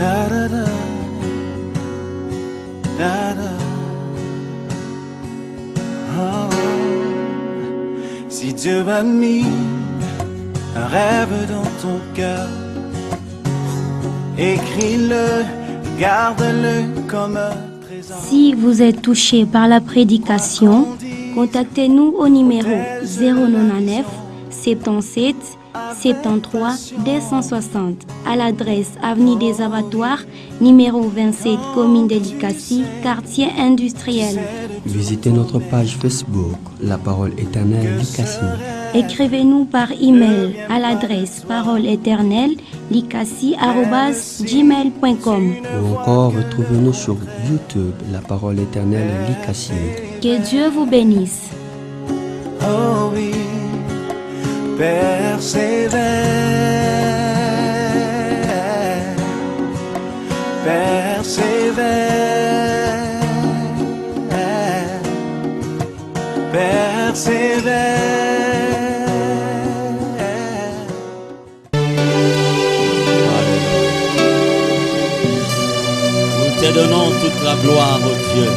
Da da da, da da. Oh. Si Dieu a mis un rêve dans ton cœur, écris-le, garde-le comme un trésor. Si vous êtes touché par la prédication, contactez-nous au numéro 099 77 73 260 à l'adresse Avenue des Abattoirs, numéro 27, commune de Likassi, quartier industriel. Visitez notre page Facebook, La Parole Éternelle Likassi. Écrivez-nous par email à l'adresse paroleéternelle@gmail.com. Ou encore retrouvez-nous sur YouTube, La Parole Éternelle Likassi. Que Dieu vous bénisse. Oh oui, persévère, persévère, persévère. Nous te donnons toute la gloire, ô Dieu.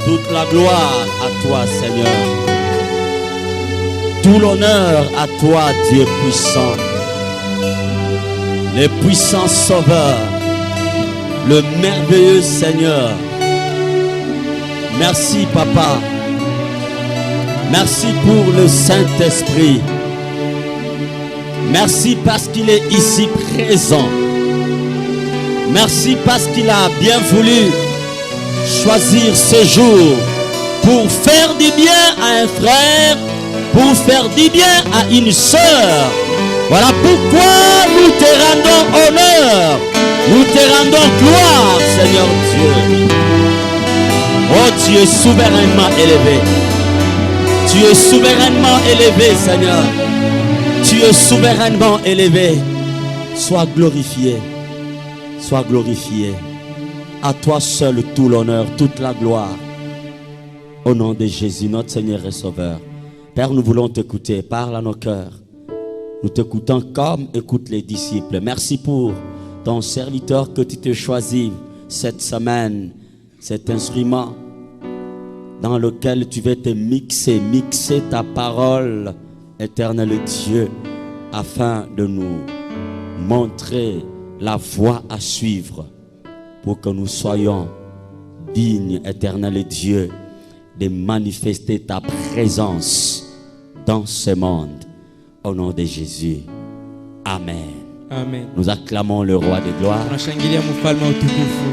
Toute la gloire à toi, Seigneur. Tout l'honneur à toi, Dieu puissant. Le puissant Sauveur. Le merveilleux Seigneur. Merci, Papa. Merci pour le Saint-Esprit. Merci parce qu'il est ici présent. Merci parce qu'il a bien voulu choisir ce jour pour faire du bien à un frère, pour faire du bien à une sœur. Voilà pourquoi nous te rendons honneur, nous te rendons gloire, Seigneur Dieu. Oh, tu es souverainement élevé. Tu es souverainement élevé, Seigneur. Tu es souverainement élevé. Sois glorifié. Sois glorifié. À toi seul tout l'honneur, toute la gloire. Au nom de Jésus, notre Seigneur et Sauveur. Père, nous voulons t'écouter. Parle à nos cœurs. Nous t'écoutons comme écoutent les disciples. Merci pour ton serviteur que tu t'es choisi cette semaine. Cet instrument dans lequel tu veux te mixer ta parole, éternel Dieu, afin de nous montrer la voie à suivre pour que nous soyons dignes, éternel Dieu, de manifester ta présence dans ce monde. Au nom de Jésus. Amen. Amen. Nous acclamons le roi de gloire. Tunashangilia mfalme wa utukufu.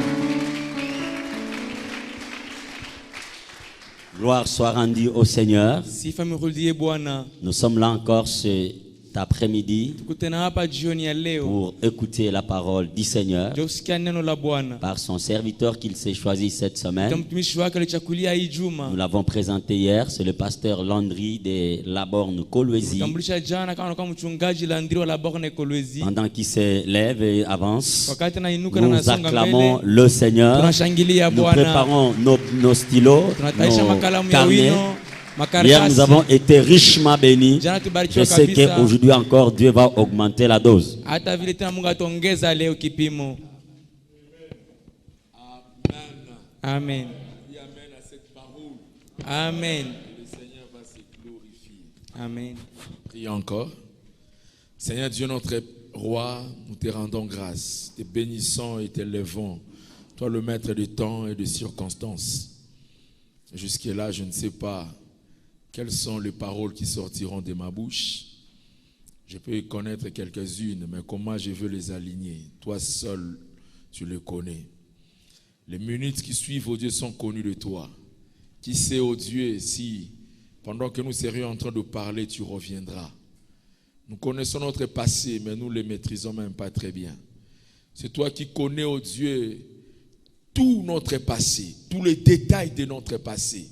Gloire soit rendue au Seigneur. Sifa mrudie Bwana. Nous sommes là encore cet après-midi Tukutana hapa jioni ya leo pour écouter la parole du Seigneur kusikia neno la Bwana par son serviteur qu'il s'est choisi cette semaine. kama mtumishi wake alichakulia hii juma. Nous l'avons présenté hier, c'est le pasteur Landry de Laborne Kolwezi. Tambulisha jana kama mchungaji Landry wa Laborne Kolwezi. Pendant qu'il se lève et avance, Wakati anainuka na nous anasonga acclamons mbele, le Seigneur. tunashangilia Nous Bwana. préparons nos stylos, Tunataisha nos makalamu ya carnets. wino, Hier, nous makaratasi. avons été richement bénis. Jana Je tubarikiwa sais kabisa. qu'aujourd'hui encore, Dieu va augmenter la dose. Hata vile tena Mungu ataongeza leo kipimo. Amen. Dis amen à cette parole. Amen. Le Seigneur va se glorifier. Amen. Prions encore. Seigneur Dieu, notre roi, nous te rendons grâce. Te bénissons et te levons. Toi, le maître du temps et des circonstances. Jusque-là, je ne sais pas quelles sont les paroles qui sortiront de ma bouche. Je peux y connaître quelques-unes, mais comment je veux les aligner? Toi seul, tu les connais. Les minutes qui suivent, oh Dieu, sont connues de toi. Qui sait, oh Dieu, si pendant que nous serions en train de parler, tu reviendras. Nous connaissons notre passé, mais nous ne le maîtrisons même pas très bien. C'est toi qui connais, oh Dieu, tout notre passé, tous les détails de notre passé.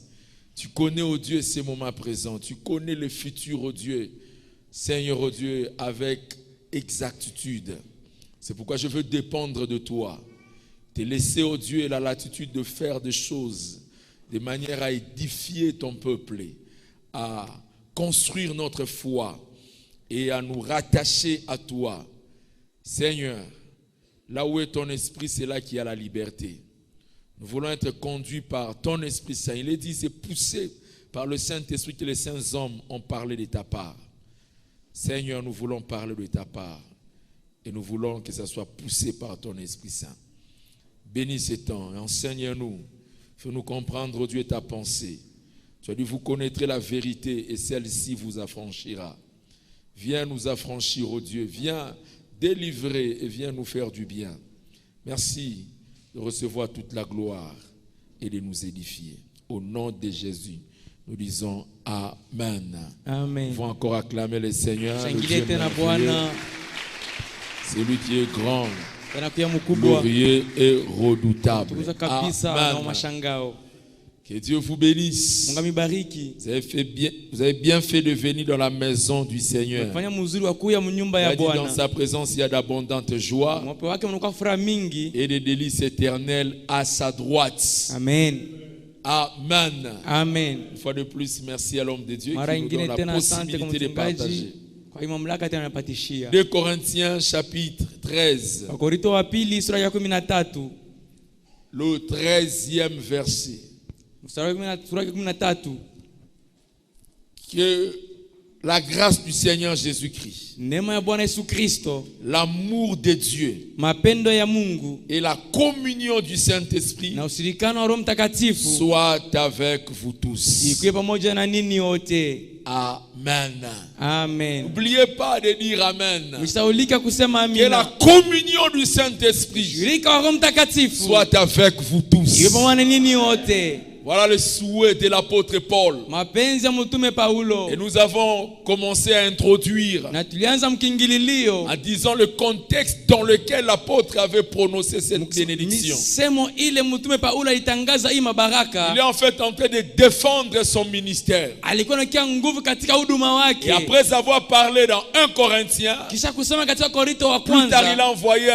Tu connais, oh Dieu, ces moments présents. Tu connais le futur, oh Dieu, Seigneur, oh Dieu, avec exactitude. C'est pourquoi je veux dépendre de toi. Te laisser, oh Dieu, la latitude de faire des choses de manière à édifier ton peuple, à construire notre foi et à nous rattacher à toi. Seigneur, là où est ton esprit, c'est là qu'il y a la liberté. Nous voulons être conduits par ton Esprit Saint. Il est dit, c'est poussé par le Saint-Esprit que les saints hommes ont parlé de ta part. Seigneur, nous voulons parler de ta part. Et nous voulons que ça soit poussé par ton Esprit Saint. Bénis ces temps et enseigne-nous. Fais-nous comprendre, oh Dieu, ta pensée. Tu as dit, vous connaîtrez la vérité et celle-ci vous affranchira. Viens nous affranchir, oh Dieu. Viens délivrer et viens nous faire du bien. Merci de recevoir toute la gloire et de nous édifier. Au nom de Jésus, nous disons Amen. Amen. Nous pouvons encore acclamer le Seigneur. Le Shangile Dieu tena merveilleux. Bwana. C'est lui qui est grand, Anakuya mkubwa. glorieux et redoutable. Tukuza kabisa na Amen. mashangao. Que Dieu vous bénisse. Mungu amibariki. Vous avez bien fait de venir dans la maison du Seigneur. Fanya mzuri wa kuya mnyumba Il ya a dit, dans Bwana. sa présence, il y a d'abondantes joies Mwape wake mnakuwa furaha mingi. et des délices éternelles à sa droite. Amen. Amen. Amen. Une fois de plus, merci à l'homme de Dieu Mara qui nous donne ingine la tena asante kwa possibilité de partager. mchungaji kwa mamlaka tena anapatishia. 2 Corinthiens chapitre 13, Wakorintho wa pili sura ya 13. le 13e verset. Sura ya 13. Que la grâce du Seigneur Jésus-Christ, Neema ya Bwana Yesu Kristo, l'amour de Dieu mapendo ya Mungu et la communion du Saint-Esprit na ushirikano wa Roho Mtakatifu soient avec vous tous. ikuwe pamoja na nini wote. Amen. Amen. N'oubliez pas de dire Amen. Msaulika kusema Que la amina. communion du Saint-Esprit Shirika wa Roho Mtakatifu soit avec vous tous. ikuwe pamoja na nini wote. Voilà le souhait de l'apôtre Paul. Mapenzi ya mtume Paulo. Et nous avons commencé à introduire Na tulianza mkingililio en disant le contexte dans lequel l'apôtre avait prononcé cette bénédiction. misemo ile mtume Paulo alitangaza hii mabaraka. Il est en fait en train de défendre son ministère. Alikuwa anakia nguvu katika huduma Et wake. après avoir parlé dans 1 Corinthiens, Kisha kusema katika Korinto wa plus tard il kwanza. a envoyé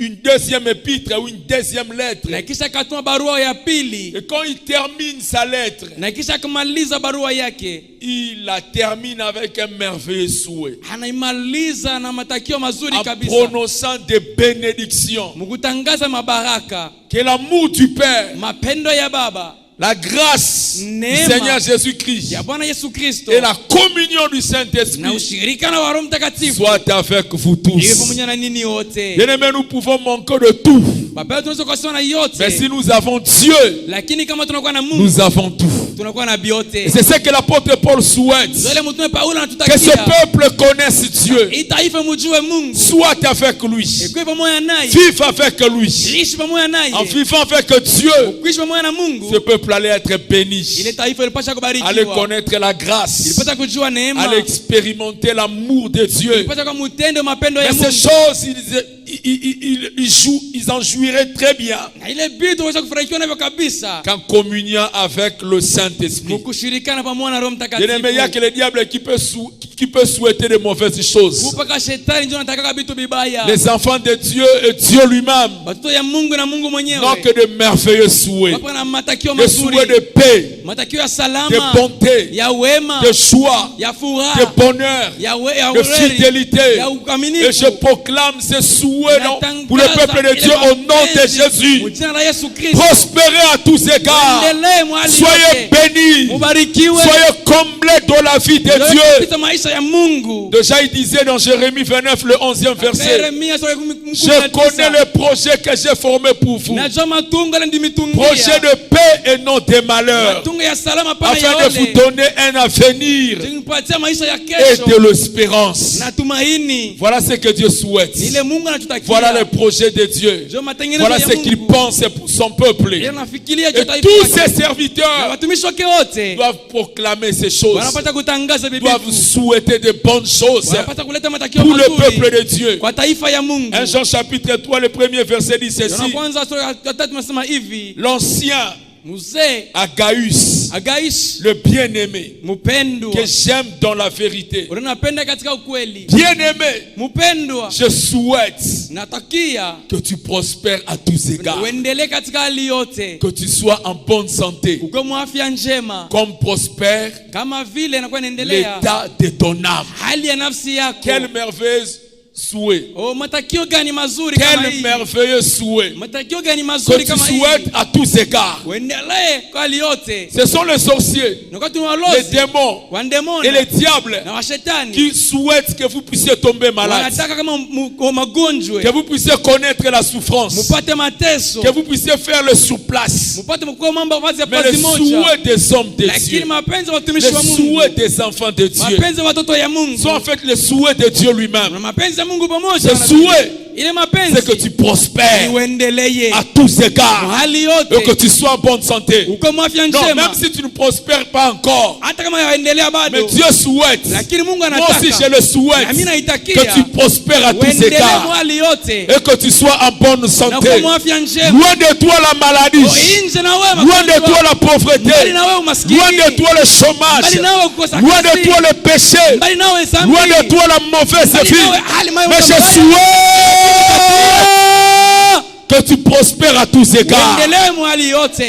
une deuxième épître ou une deuxième lettre. Na kisha katuma barua ya pili. Et quand il termine sa lettre, Na kisha kumaliza barua yake. il la termine avec un merveilleux souhait. Anaimaliza na matakio mazuri En kabisa. prononçant des bénédictions. Mkutangaza mabaraka. Que l'amour du Père, Mapendo ya Baba. la grâce du Neema Seigneur Jésus-Christ ya Bwana Yesu Kristo. et la communion du Na Saint-Esprit ushirikano wa Roho Mtakatifu. soient avec vous Iwe tous. pamoja na nini wote. Bien-aimés, nous pouvons manquer de tout. Baba tunaweza kusema na yote. Mais si nous avons Dieu, Lakini kama tunakuwa na Mungu, nous avons tout. tunakuwa na biote. Et c'est ce que l'apôtre Paul souhaite. Zile mtume Paulo Que anatutakia. ce peuple connaisse Dieu. Hii taifa mjue Mungu. Soit avec lui. Ikuwe pamoja naye. Vive avec lui. Ishi pamoja naye. En vivant avec Dieu, Kuishi pamoja na Mungu. ce peuple allait être béni. Ile taifa ilipasha Allait kubarikiwa. connaître la grâce. Ilipasha kujua neema. Allait expérimenter l'amour de Dieu. Ilipasha kwa mtendo mapendo ya Mais ces Mungu. choses, ils en jouiraient très bien Na ile vitu waweza kufurahikiwa navyo kabisa. qu'en communiant avec le Saint-Esprit. Mkushirikana pamoja na Roho Bien-aimé, il n'y a que Mtakatifu. le diable qui peut souhaiter de mauvaises choses. Kupaka shetani ndio anataka vitu vibaya. Les enfants de Dieu et Dieu lui-même Watoto ya Mungu na Mungu n'ont mwenyewe. que de merveilleux souhaits. Wapo na matakio Des souhaits mazuri. de paix, Matakio ya de salama. bonté, Ya wema. de joie, Ya de furaha. bonheur, Ya de ureri. fidélité. Ya Et ukaminifu. je proclame ces souhaits pour le peuple de Dieu au nom de Jésus. Jina la Yesu Kristo. Prospérez à tous égards. Endelee mahali Soyez yote. bénis. Mubarikiwe. Soyez comblés dans la vie de Dieu. Kupita maisha ya Mungu. Déjà, il disait dans Jérémie 29, le 11e verset, Yeremia sura ya kumi na je tisa. connais les projets que j'ai formés pour vous. Najua matungo na ndimitungia. Projets de paix et non de malheur. Matungo ya salama pana Afin ya de vous ole. donner un avenir Tumpatia maisha ya et kesho. de l'espérance. Na tumaini. Voilà ce que Dieu souhaite. Ni ile Mungu anatutakia. Voilà les projets de Dieu. Ndio matengenezo Voilà ya ce qu'il Mungu. pense pour son peuple. Yeye anafikiria juu Et ya taifa tous lake. ses serviteurs Na watumishi wake wote doivent proclamer ces choses, wanapata kutangaza doivent bibifu. souhaiter de bonnes choses Wanapata kuleta matakio pour le peuple mazuri de Dieu. kwa taifa ya Mungu. 1 Jean chapitre 3, le premier verset dit Yohana ceci. kwanza sura ya 3 nasema hivi. L'ancien Mzee Agaius, Agaish le bien-aimé, mpendwa. que j'aime dans la vérité. Unapenda katika ukweli. Bien-aimé, Mpendwa. je souhaite Natakia que tu prospères à tous égards, uendelee katika hali yote. que tu sois en bonne santé, Uko mwafya njema. comme prospère Kama vile inakuwa inaendelea l'état de ton âme. hali ya nafsi yako. Quelle merveilleuse souhait. Oh, matakio gani mazuri kama Quel hii. merveilleux souhait. Matakio gani Que mazuri tu kama hii. souhaites à tous égards. Uendelee kwa hali yote. Ce sont les sorciers, Na wakati les walozi, démons wandemoni et les diables na washetani qui souhaitent que vous puissiez tomber malade, wanataka kama magonjwa, que vous puissiez connaître la souffrance, mupate mateso, que vous puissiez faire le surplace. mupate mkuu mambo vazi ya Mais les pazi moja. souhaits des hommes de Lakini Dieu, mapenzi ya les watumishi wa Mungu, souhaits des enfants de Dieu, mapenzi ya watoto ya Mungu, sont en fait les souhaits de Dieu lui-même. na mapenzi ya Mungu pamoja. Ce souhait, Ile mapenzi c'est que tu prospères uendelee à tous égards hali et yote, que tu sois en bonne santé. uko mwafya Non, njema. même si tu ne prospères pas encore, Hata kama yaendelea mais bado, Dieu souhaite, lakini Mungu moi anataka aussi je le souhaite, na mimi naitakia que tu prospères à tous uendelee égards hali yote et que tu sois en bonne na santé. uko mwafya njema. Loin de toi la maladie, Nje na wewe loin de toi la mbali pauvreté, na wewe umaskini, loin de toi le chômage, mbali na wewe kukosa loin de kazi, toi le péché, mbali na wewe dhambi, loin de toi la mauvaise mbali vie. na wewe hali mbaya Mais je mbaya. souhaite que tu prospères à tous égards, Uendelee mwali yote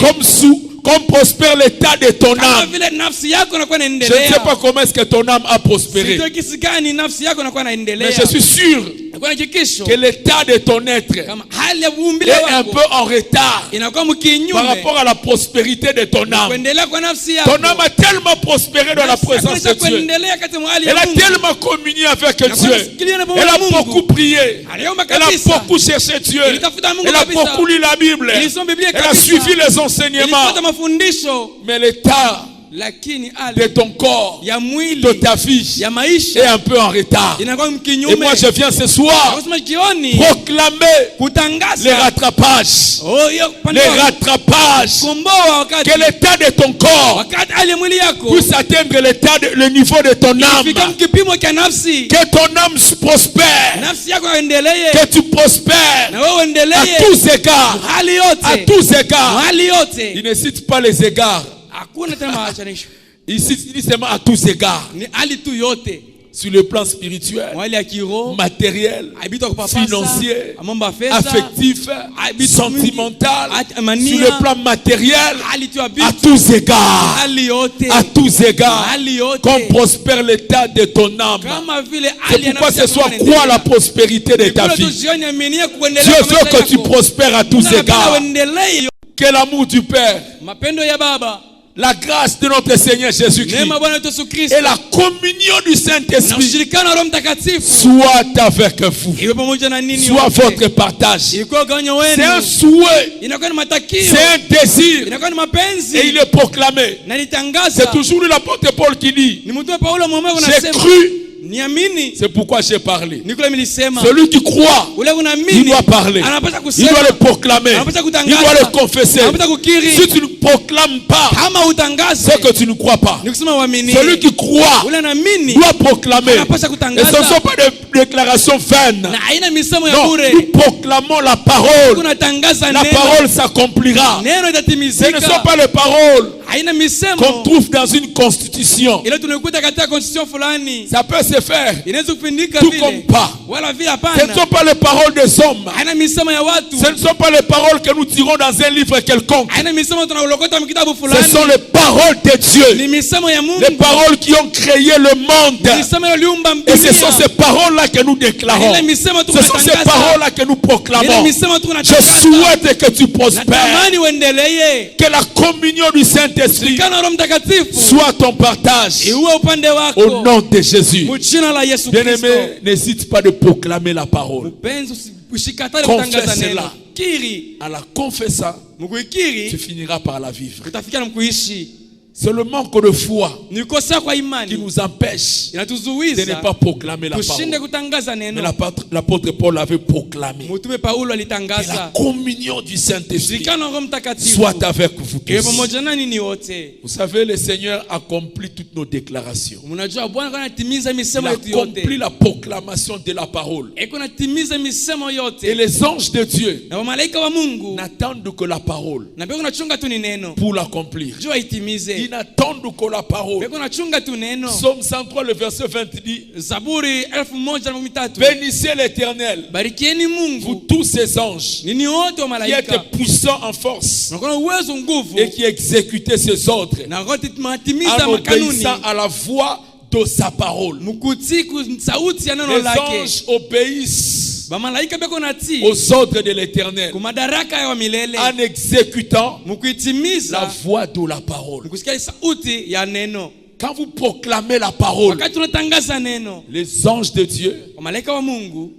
comme prospère l'état de ton kama âme. vile nafsi yako inakuwa Je ne inaendelea. sais pas comment est-ce que ton âme a prospéré, Sijui kisi gani nafsi yako inakuwa mais inaendelea. je suis sûr Inakuwa na hakikisho que l'état de ton être kama hali ya uumbile est un wako peu en retard inakuwa par mkinyume rapport à la prospérité de ton âme. kuendelea kwa nafsi yako. Ton âme a tellement prospéré dans la présence de Dieu. kuendelea katika hali Elle ya a Mungu. tellement communié avec Dieu. kusikiliana pamoja Elle na a Mungu. beaucoup prié. Aliomba Elle a kabisa. beaucoup cherché Dieu. Ilitafuta Mungu Elle a kabisa. beaucoup lu la Bible. Ilisoma Biblia Elle a kabisa. suivi les enseignements. Ilipata mafundisho, Mais l'état lakini de hali ton corps, ya mwili de ta vie, ya est maisha un peu en retard. inakuwa Et mkinyume. moi, je viens ce soir Kusema jioni proclamer kutangaza les rattrapages. oh, hiyo upande Les wa rattrapages. komboa wakati Que l'état de ton corps wakati hali ya mwili yako puisse atteindre le niveau de ton ifika âme. mkipimo cha nafsi, Que ton âme prospère. nafsi yako endelee Que tu prospères na wewe à endelee tous égards. hali À yote, tous égards. hali Il yote. ne cite pas les égards. Hakuna tena maachanisho, Il dit seulement à tous égards. ni hali tu yote, Sur le plan spirituel, hali ya kiroho, matériel, haibitwa kupapasa, financier, mambo ya fedha, affectif, sentimental. mania, Sur le plan matériel, hali tu ya à vitu, tous égards. hali yote, À tous égards. hali yote, Comme prospère l'état de ton âme. kama vile C'est hali ya pourquoi nafsi ce yako soir, inaendelea. crois la prospérité de ta Kule tu vie. jioni aminia kuendelea Dieu kwa veut maisha que tu yako. prospères à tous Mungu anapenda égards. uendelee. Que l'amour du Père, Mapendo ya Baba, la grâce de notre Seigneur Jésus-Christ neema Bwana wetu Yesu Kristo et la communion du na Saint-Esprit ushirikano wa Roho Mtakatifu soit avec vous. iwe pamoja na nini Soit wote. votre partage. Ilikuwa ugawanyo C'est un wenu, souhait, inakuwa ni matakio, c'est un désir inakuwa ni mapenzi et il est proclamé. na nitangaza. C'est toujours l'apôtre Paul qui dit, Ni mtume Paulo mwenyewe j'ai anasema, cru, niamini, c'est pourquoi j'ai parlé. nikule nilisema. Celui qui croit, Ule il unaamini doit parler. anapaswa Il kusema, doit le proclamer. anapaswa Il doit kutangaza, le confesser. anapaswa kukiri. Si tu ne proclames pas, Kama utangaze, c'est que tu ne crois pas. ni kusema uamini. Celui qui croit Ule anaamini doit proclamer. anapaswa Et kutangaza. ce ne sont pas des déclarations vaines. Na haina misemo ya Non, bure. nous proclamons la parole. Kunatangaza La neno. parole s'accomplira. Neno Ce ne itatimizika. sont pas les paroles Haina qu'on misemo trouve dans une constitution. ile tunakuta katika constitution fulani. Ça peut se faire, Inaweza kupindika tout vile. comme pas. Wala vile Ce hapana. ne sont pas les paroles des hommes. Haina misemo ya watu. Ce ne sont pas les paroles que nous tirons dans un livre quelconque. Haina misemo tunaulokota mkitabu Ce fulani. sont les paroles de Dieu. Ni misemo ya Mungu. Les paroles qui ont créé le monde. Misemo iliumba Et ce sont dunia. ces paroles-là que nous déclarons. Ile misemo Ce sont ces tunatangaza. paroles-là que nous Ile proclamons. misemo Je tunatangaza. souhaite que tu prospères. Natamani uendelee. Que la communion du Saint-Esprit Kana Roho Mtakatifu soit ton partage. iwe upande wako. Au nom de Jésus. Mjina la Yesu Kristo. Bien-aimé, n'hésite pas de proclamer la parole. Mpenzi, usikatale Confesse kutangaza neno. cela. Kiri. En la confessant, tu Mkuikiri finiras par la vivre. utafikia na mkuishi. C'est le manque de foi Ni kosa kwa qui imani nous empêche de ne inatuzuiza pas proclamer la tushinde parole. kutangaza Mais neno. l'apôtre Paul avait proclamé. Mtume Paulo Que la alitangaza communion du Saint-Esprit shirikano Roho Mtakatifu soit avec vous iwe tous. pamoja na nini wote. Vous savez, le Seigneur accomplit toutes nos déclarations. Mnajua Bwana kana timiza Il misemo yetu accomplit yote. la proclamation de la parole. Eko natimiza misemo Et yote. les anges de Dieu Na malaika wa Mungu n'attendent que la parole na beko nachunga tu ni neno. pour l'accomplir. Jua itimize. Ils n'attendent que la parole. Beko nachunga tu neno. Psaume 103, le verset 20 dit, Zaburi 1113. bénissez l'Éternel, Barikieni vous Mungu. tous ces anges Nini wote wa qui êtes malaika. puissants en force Unakuwa na uwezo nguvu. et qui exécutez ses ordres Na wote en tunatimiza makanuni. obéissant à la voix de sa parole. Mukutii sauti ya neno Les lake. anges obéissent Bamalaika beko natii aux ordres de l'Éternel kumadaraka ya milele en exécutant la mukuitimiza voix de la parole. mukusikia sauti ya neno. Quand vous proclamez la parole, Wakati tunatangaza neno, les anges de Dieu malaika wa Mungu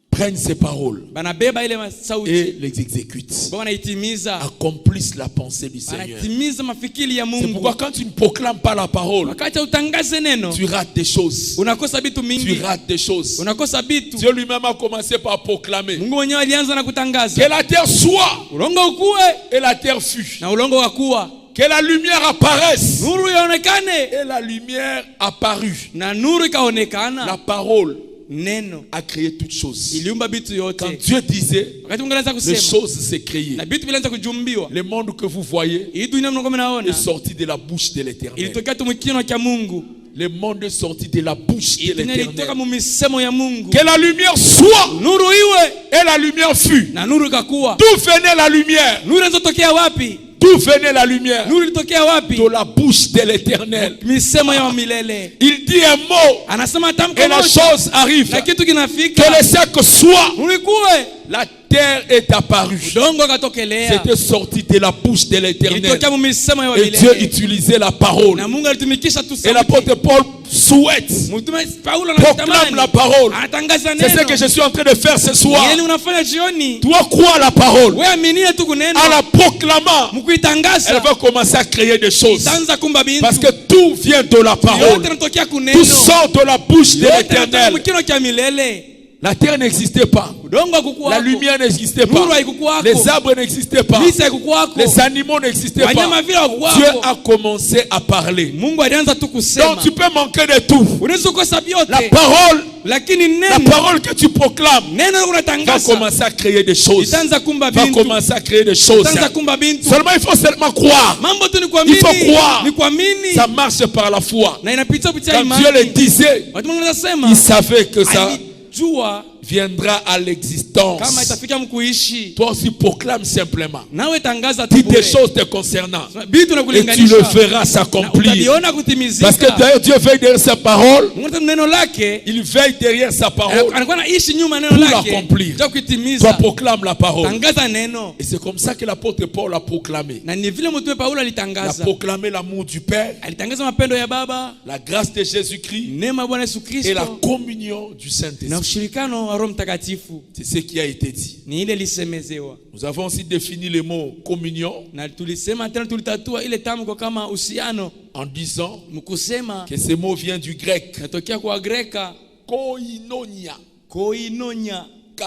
prennent ces paroles banabeba ile et sauti les exécutent, wanaitimiza, accomplissent la pensée du Seigneur. wanatimiza mafikiri ya C'est Mungu. pourquoi quand tu ne proclames pas la parole, Wakati utangaze neno, tu rates des choses. unakosa vitu Tu mingi, rates des choses. unakosa vitu. Dieu lui-même a commencé par proclamer Mungu mwenyewe alianza na que kutangaza la terre soit ulongo ukue et la terre fut. na ulongo wakuwa, Que la lumière apparaisse nuru ionekane et la lumière apparut. na nuru ikaonekana. La parole Neno a créé toutes choses. iliumba vitu Quand yote. Dieu disait, Wakati Mungu anaanza les kusema choses s'est créées. na vitu vilianza kujumbiwa. Le monde que vous voyez Hii dunia mnakuwa mnaona est sorti de la bouche de l'Éternel. ilitokea tu mkino cha Mungu. Le monde est sorti de la bouche de Hii dunia ilitoka l'Éternel. mu misemo ya Mungu. Que la lumière soit Nuru iwe et la lumière fut. na nuru ikakuwa. D'où venait la lumière? Nuru inazotokea wapi? D'où venait la lumière? Nuru ilitokea wapi? De la bouche de l'Éternel. Misemo ya milele. Il dit un mot Anasema tamko et la moja chose arrive. na kitu Que kinafika. le cercle soit. Nuru ikuwe. La terre est apparue. Udongo katokelea. C'était sorti de la bouche de l'Éternel. Ilitokea mu misemo ya Et Dieu milele. utilisait la parole. Na Mungu alitumikisha tu Et sauti. l'apôtre Paul souhaite, Mtume Paulo proclame la parole. anatangaza C'est ce neno. que je suis en train de faire ce soir. Yeye unafanya jioni. Toi crois la parole. Wewe aminie tu kunena. En la proclamant, elle Mkuitangaza. va commencer à créer des choses. Itaanza kumba bintu. Parce que tout vient de la parole. Yote yanatokea kuneno. Tout sort de la bouche de Yote yanatoka l'Éternel. mkino cha milele. La terre n'existait pas. Udongo hakukuwako. La lumière n'existait Nuru pas. haikukuwako. Les arbres n'existaient pas. Miti haikukuwako. Les animaux n'existaient Wanyama pas. vile hawakuwako. Dieu a commencé à parler. Mungu alianza tu kusema. Donc tu peux manquer de tout. Unaweza kukosa vyote. La parole, Lakini la neno. parole que tu proclames Neno va unatangaza. commencer à créer des choses. Itaanza kumba Va bintu. commencer à créer des choses. Itaanza kumba bintu. Seulement il faut seulement croire. Mambo tu ni kuamini. Il faut croire. Ni kuamini. Ça marche par la foi. Na inapita kupitia Quand imani. Dieu le disait, Watu Mungu anasema. il savait que ça Alijua viendra à l'existence. kama itafika mkuishi. Toi aussi proclame simplement. Nawe tangaza tu Dis des bure. choses te concernant. Bitu na Et tu kulinganisha. le feras s'accomplir. Utaliona kutimizika. Parce que d'ailleurs Dieu veille derrière sa parole. Mungu hata neno lake Il veille derrière sa parole. anakuwa anaishi nyuma ya neno Pour lake. l'accomplir. Ndio Toi kuitimiza. proclame la parole. Tangaza neno. Et c'est comme ça que l'apôtre Paul a proclamé. Na ni vile mtume Paulo Il a alitangaza. proclamé l'amour du Père, Alitangaza mapendo ya Baba, la grâce de Jésus-Christ neema ya Bwana Yesu et la Kristo communion du na Saint-Esprit. ushirikano wa Roho Mtakatifu. C'est ce qui a été dit. Ni ile lisemezewa. Nous avons aussi défini le mot communion Na tulisema tena tulitatua ile tamko kama uhusiano en disant mkusema que ce mot vient du grec natokea kwa Greka koinonia. koinonia K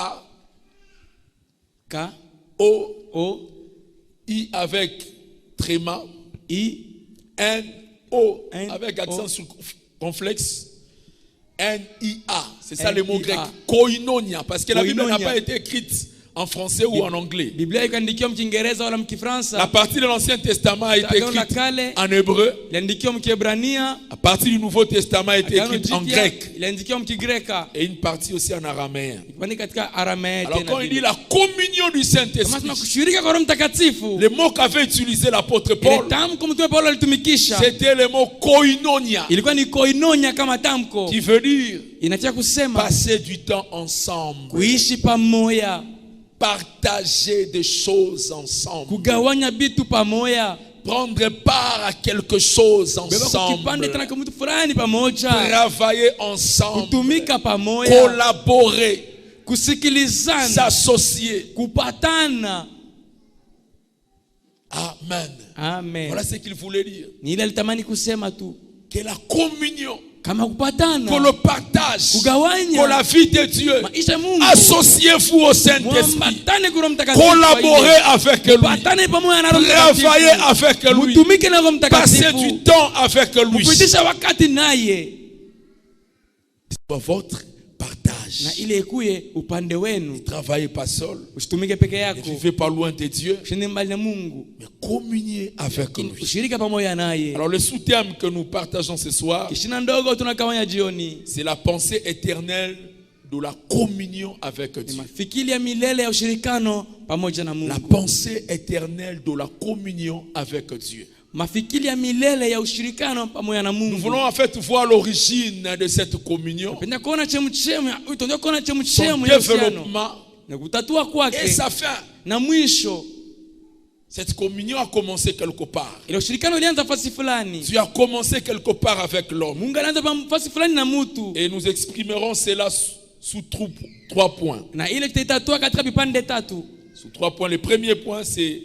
ka O o I avec tréma, i N O N, avec accent O. circonflexe, N I A. C'est ça N, le mot I, grec. A. Koinonia. Parce que la Bible n'a Koinonia. pas été écrite en français ou en anglais. Biblia ikaandikiwa mkiingereza wala La mkifransa. partie de l'Ancien Testament a été Agano la écrite kale en hébreu. iliandikiwa mkiebrania. La partie du Nouveau Testament a été Agano écrite en jipya grec. iliandikiwa mkigreka. Et une partie aussi en araméen. Kwani katika aramea Alors tena quand il dit vile. la communion du Kama Saint-Esprit, tunakushirika kwa Roho Mtakatifu. le mot qu'avait utilisé l'apôtre Ile Paul, tamko mtume Paulo alitumikisha c'était le mot koinonia, ilikuwa ni koinonia kama tamko. qui veut dire Inatia kusema passer du temps ensemble, kuishi pamoja, partager des choses ensemble, kugawanya vitu pamoja, prendre part à quelque chose beba kipande ensemble, tena kwa mtu fulani pamoja, travailler ensemble, kutumika pamoja, collaborer, kusikilizana, s'associer. kupatana. Amen. Amen. Voilà ce qu'il voulait dire. Ni ile alitamani kusema tu Que la communion, kama kupatana, que le partage, kugawanya que la vie de Dieu, maisha ya Mungu, associez-vous au Saint-Esprit, muambatane kwa Roho Mtakatifu, collaborez avec lui, patane pamoja na Roho travaillez Mtakatifu, avec lui, mutumike na Roho passez du Mtakatifu, temps avec lui. kupitisha wakati naye, Soit votre na partage. ile ikuye upande wenu. Ne travaillez pas seul, Usitumike peke ne yako, vivez pas loin de Dieu, usiende mbali na Mungu, mais communiez avec lakini lui. ushirika pamoja naye. Alors le sous-thème que nous partageons ce soir, Kishina ndogo tunakawanya jioni c'est la pensée éternelle de la communion avec ni Dieu. mafikiri ya milele ya ushirikano pamoja na La Mungu. pensée éternelle de la communion avec Dieu. mafikiri ya milele ya ushirikano pamoja na Nous Mungu. voulons en fait voir l'origine de cette communion, Penda kuona chemchemu, utaenda kuona son chemchemu ya uhusiano développement na kutatua et kwake sa fin. na mwisho. Cette communion a commencé quelque part. Ile ushirikano ulianza fasi fulani. Dieu a commencé quelque part avec l'homme. Mungu alianza fasi fulani na mtu. Et nous exprimerons cela sous 3 points. Na ile tutaitatua katika vipande tatu. Sous 3 points. Le premier point, c'est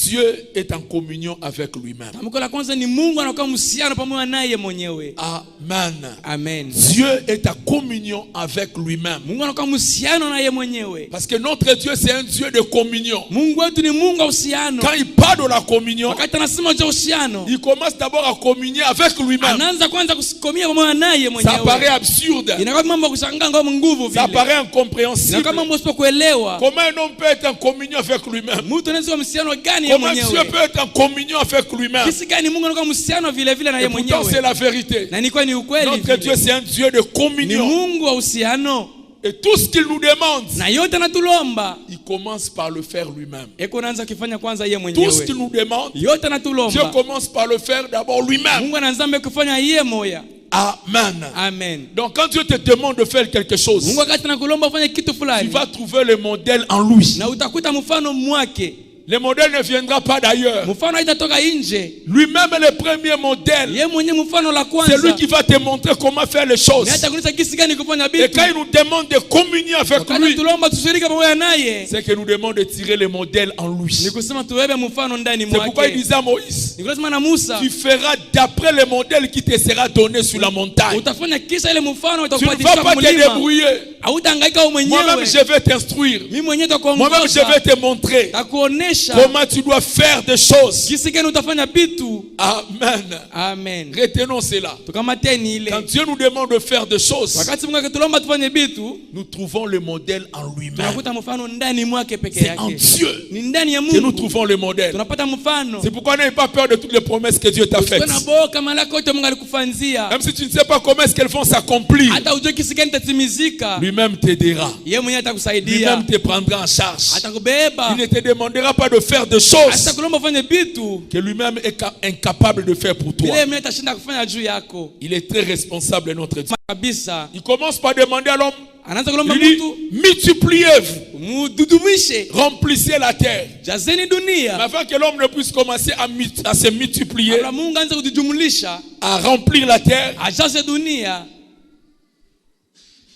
Dieu est en communion avec lui-même. Tamko la kwanza ni Mungu anakuwa mhusiano pamoja naye mwenyewe. Amen. Amen. Dieu est en communion avec lui-même. Mungu anakuwa mhusiano naye mwenyewe. Parce que notre Dieu, c'est un Dieu de communion. Mungu wetu ni Mungu wa uhusiano. Quand il parle de la communion, Wakati anasema juu uhusiano, il commence d'abord à communier avec lui-même. anaanza kwanza kusikomia pamoja naye mwenyewe. Ça paraît absurde. Inakuwa mambo ya kushangaa ngoma nguvu vile. Ça paraît incompréhensible. Inakuwa mambo usipokuelewa. Comment un homme peut être en communion avec lui-même? Mtu anaweza kuwa mhusiano gani yeye Comment Dieu mwenyewe? peut être en communion avec lui-même? Kisi gani Mungu anakuwa mhusiano vile vile na yeye Et pourtant, c'est mwenyewe? la vérité. Na ni kwa ni ukweli Notre Dieu, vile. c'est un Dieu de Ni communion. Mungu wa uhusiano. Et tout ce qu'il nous demande, Na yote anatulomba. il commence par le faire lui-même. Eko anaanza kufanya kwanza yeye Tout ce mwenyewe. qu'il nous demande, Yote Dieu anatulomba. commence par le faire d'abord lui-même. Mungu anaanza kufanya yeye moya. Amen. Amen. Donc quand Dieu te demande de faire quelque chose, Mungu wakati anakulomba ufanye kitu tu fulani. vas trouver le modèle en lui. Na utakuta mfano mwake. Le modèle ne viendra pas d'ailleurs. Mfano haitatoka nje. Lui-même est le premier modèle. Yeye mwenyewe mfano la C'est kwanza. lui qui va te montrer comment faire les choses. Ni hata kuonyesha kisi gani kufanya Et vitu. quand il nous demande de communier avec Wakati lui, tulomba tushiriki pamoja naye. c'est qu'il nous demande de tirer le modèle en lui. Ni kusema tuwebe mfano ndani C'est pourquoi il mwake. disait à Moïse, Ni kusema na Musa. tu feras d'après le modèle qui te sera donné sur la montagne. Utafanya kisha ile mfano Tu ne utakupatisha vas pas te mlima. débrouiller. Hautahangaika wewe Moi-même, mwenyewe. je vais t'instruire. Mimi mwenyewe Moi-même, je vais nitakuongoza. te montrer Takuonesha comment tu dois faire des choses. kisi gani utafanya vitu. Amen. Amen. Retenons cela. Tukamateni ile. Quand Dieu nous demande de faire des choses, Wakati Mungu akitulomba tufanye vitu, nous trouvons le modèle en lui-même. tunakuta mfano ndani mwake peke C'est en yake. Dieu Ni ndani ya que nous Mungu. trouvons le modèle. Tunapata mfano. C'est pourquoi n'aie pas peur de toutes les promesses que Dieu t'a faites. Kuna boka malako yote Mungu alikufanzia. Même si tu ne sais pas comment est-ce qu'elles vont s'accomplir, Hata ujue kisi gani tatimizika. lui-même t'aidera. Yeye mwenyewe atakusaidia. Lui-même te prendra en charge. Atakubeba. Il ne te demandera pas de faire des choses Atakulomba ufanye vitu. que lui-même est incapable de faire pour toi. Ile mwenyewe atashinda kufanya juu yako. Il est très responsable, notre Dieu. Kabisa. Il commence par demander à l'homme, Anaanza kulomba il dit, mtu multipliez-vous, mududumishe. remplissez la terre. Jazeni Mais dunia. avant que l'homme ne puisse commencer à se multiplier, Kabla Mungu aanze kujumlisha, à remplir la terre, ajaze dunia,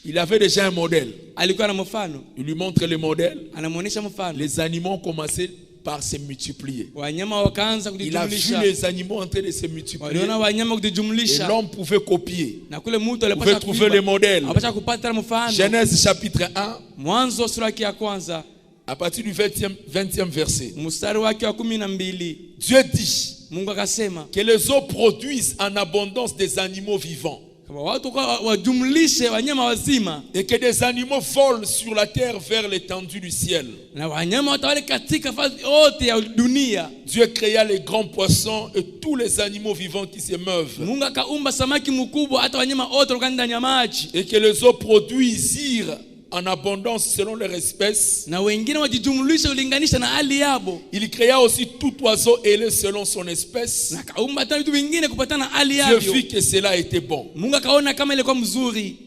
il avait déjà un modèle. alikuwa na mfano. Il lui montre le modèle. Anamuonesha mfano. Les animaux ont commencé par se multiplier. Wanyama wakaanza Il a vu kujumlisha. les animaux en train de se multiplier. Waliona wanyama Et kujumlisha. l'homme pouvait copier. Na kule mtu Vous pouvez alipata trouver les modèles. Apata kupata mfano. Genèse chapitre 1, Mwanzo sura ya kwanza, à partir du 20e verset. mstari wake wa 12. Dieu dit Mungu akasema, que les eaux produisent en abondance des animaux vivants kama watu kwa wajumlishe wanyama wazima et que des animaux volent sur la terre vers l'étendue du ciel. na wanyama watawale katika fasi yote ya dunia. Dieu créa les grands poissons et tous les animaux vivants qui se meuvent Mungu akaumba samaki mkubwa hata wanyama wote walikuwa ndani ya maji. et que les eaux produisirent en abondance selon leur espèce. Na wengine wajijumlishe ulinganisha na hali yabo. Il créa aussi tout oiseau ailé selon son espèce. Na kaumba hata vitu vingine kupatana na hali Dieu yavyo. vit que cela était bon. Mungu akaona kama ilikuwa mzuri.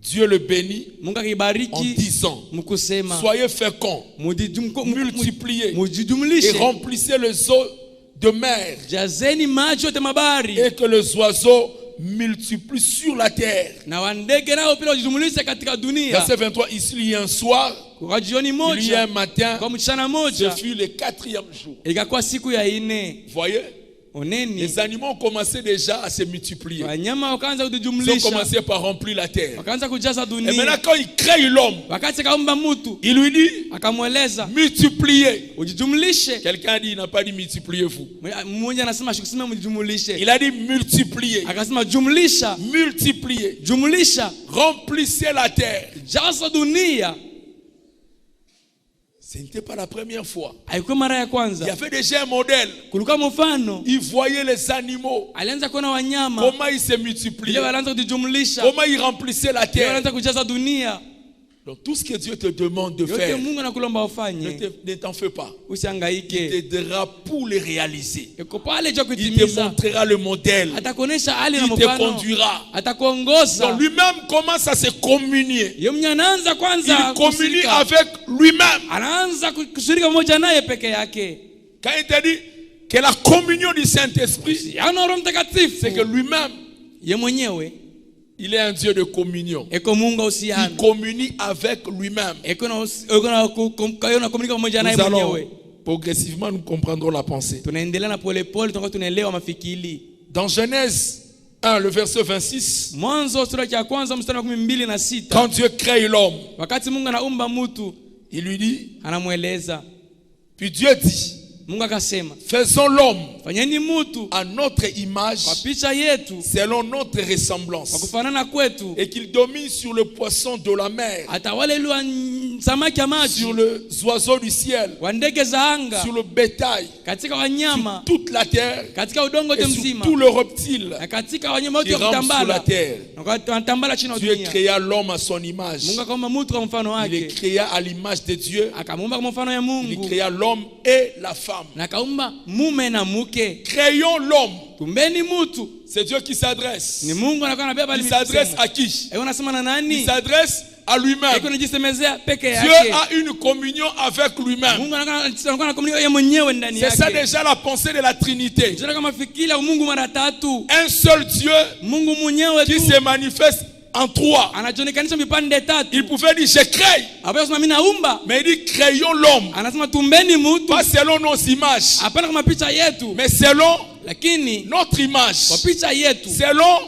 Dieu le bénit Mungu en akibariki disant, mkusema soyez féconds, multipliez et mujijumlishe, remplissez les eaux de mer jazeni maji yote mabari, et que les oiseaux multiplient sur la terre. na wandege nao pia wajijumlishe katika dunia. Verset 23, ici il y a un soir, Kwa jioni il y a un moja, matin, kwa mchana ce moja, fut le 4e jour. ikakuwa siku ya ine. Vous voyez, Oneni, les animaux ont commencé déjà à se multiplier. wanyama wakaanza Ils ont kujijumlisha, commencé par remplir la terre. wakaanza kujaza Et maintenant dunia. quand il crée l'homme, Wakati kaumba mtu, il lui dit, akamweleza multipliez. ujijumlishe. Quelqu'un a dit, il n'a pas dit multipliez-vous. Mmoja anasema shikusema mjijumlishe, Il a dit multipliez. akasema jumlisha, Multipliez. jumlisha, Remplissez la terre. jaza dunia. Ce n'était pas la première fois. Haikuwa mara ya Il y kwanza, avait déjà un modèle. kulikuwa mfano. Il voyait les animaux. Alianza kuona wanyama Comment ils se ile multipliaient. walianza kujijumlisha, Comment ils remplissaient la ile terre. walianza kujaza dunia. Donc tout ce que Dieu te demande de yote faire, Mungu anakulomba ufanye ne t'en fais pas. Il usihangaike. t'aidera pour les réaliser. Yuko pale juu ya Il te kutimiza. montrera le modèle. Atakuonesha hali na Il te mfano. conduira. Atakuongoza. Donc lui-même commence à se communier. Yeye mwenyewe anaanza kwanza Il communie kushirika. avec lui-même. Anaanza kushirika pamoja naye peke yake. Quand il te dit que la communion du Saint-Esprit, Yana Roho Mtakatifu. c'est que lui-même, Yeye mwenyewe il est un Dieu de communion. eko Mungu Il usiana. communie avec lui-même. Eko na komunika pamoja naye Nous allons mwenyewe. progressivement, nous comprendrons la pensée. Tunaendelea na pole pole tutakuwa tunaelewa mafikiri. Dans Genèse 1, le verset 26, Mwanzo sura ya kwanza mstari wa 12:6. quand Dieu crée l'homme, Wakati Mungu anaumba mtu, il lui dit, anamueleza. puis Dieu dit, Mungu akasema, faisons l'homme fanyeni mtu à notre image, kwa picha yetu, selon notre kwa ressemblance, kufanana kwetu, et qu'il domine sur le poisson de la mer, atawale ile samaki ya maji, sur les oiseaux du ciel, wa ndege za anga, sur le bétail, katika sur wanyama, toute la terre, katika udongo et wote sur mzima, tout le reptile na katika wanyama wote qui wa rampent sur la kutambala, terre. na wanatambala chini ya Dieu dunia. créa l'homme à son image. Mungu akaumba mtu kwa mfano Il le wake, créa à l'image de Dieu. akamuumba kwa mfano ya Il Mungu, créa l'homme et la femme. na akaumba mume na mke. Créons l'homme. Tumbeni mtu. C'est Dieu qui s'adresse. Ni Mungu anakuwa anabeba Il s'adresse à qui? Eko nasema na Il nani? s'adresse à lui-même. Eko najisemezea peke Dieu yake. a une communion avec lui-même. Mungu anakuwa na komunio yeye mwenyewe ndani C'est ça yake. déjà la pensée de la Trinité. Ndio kama fikiri ya Mungu mara tatu. Un seul Dieu Mungu mwenyewe qui tu se manifeste en trois. anajionekanisha vipande tatu. Il pouvait dire je crée, Hapo sasa mimi naumba. mais il dit créons l'homme. Anasema tumbeni mtu. Pas selon nos images, Hapana kama picha yetu. mais selon Lakini notre image. kwa picha yetu. Selon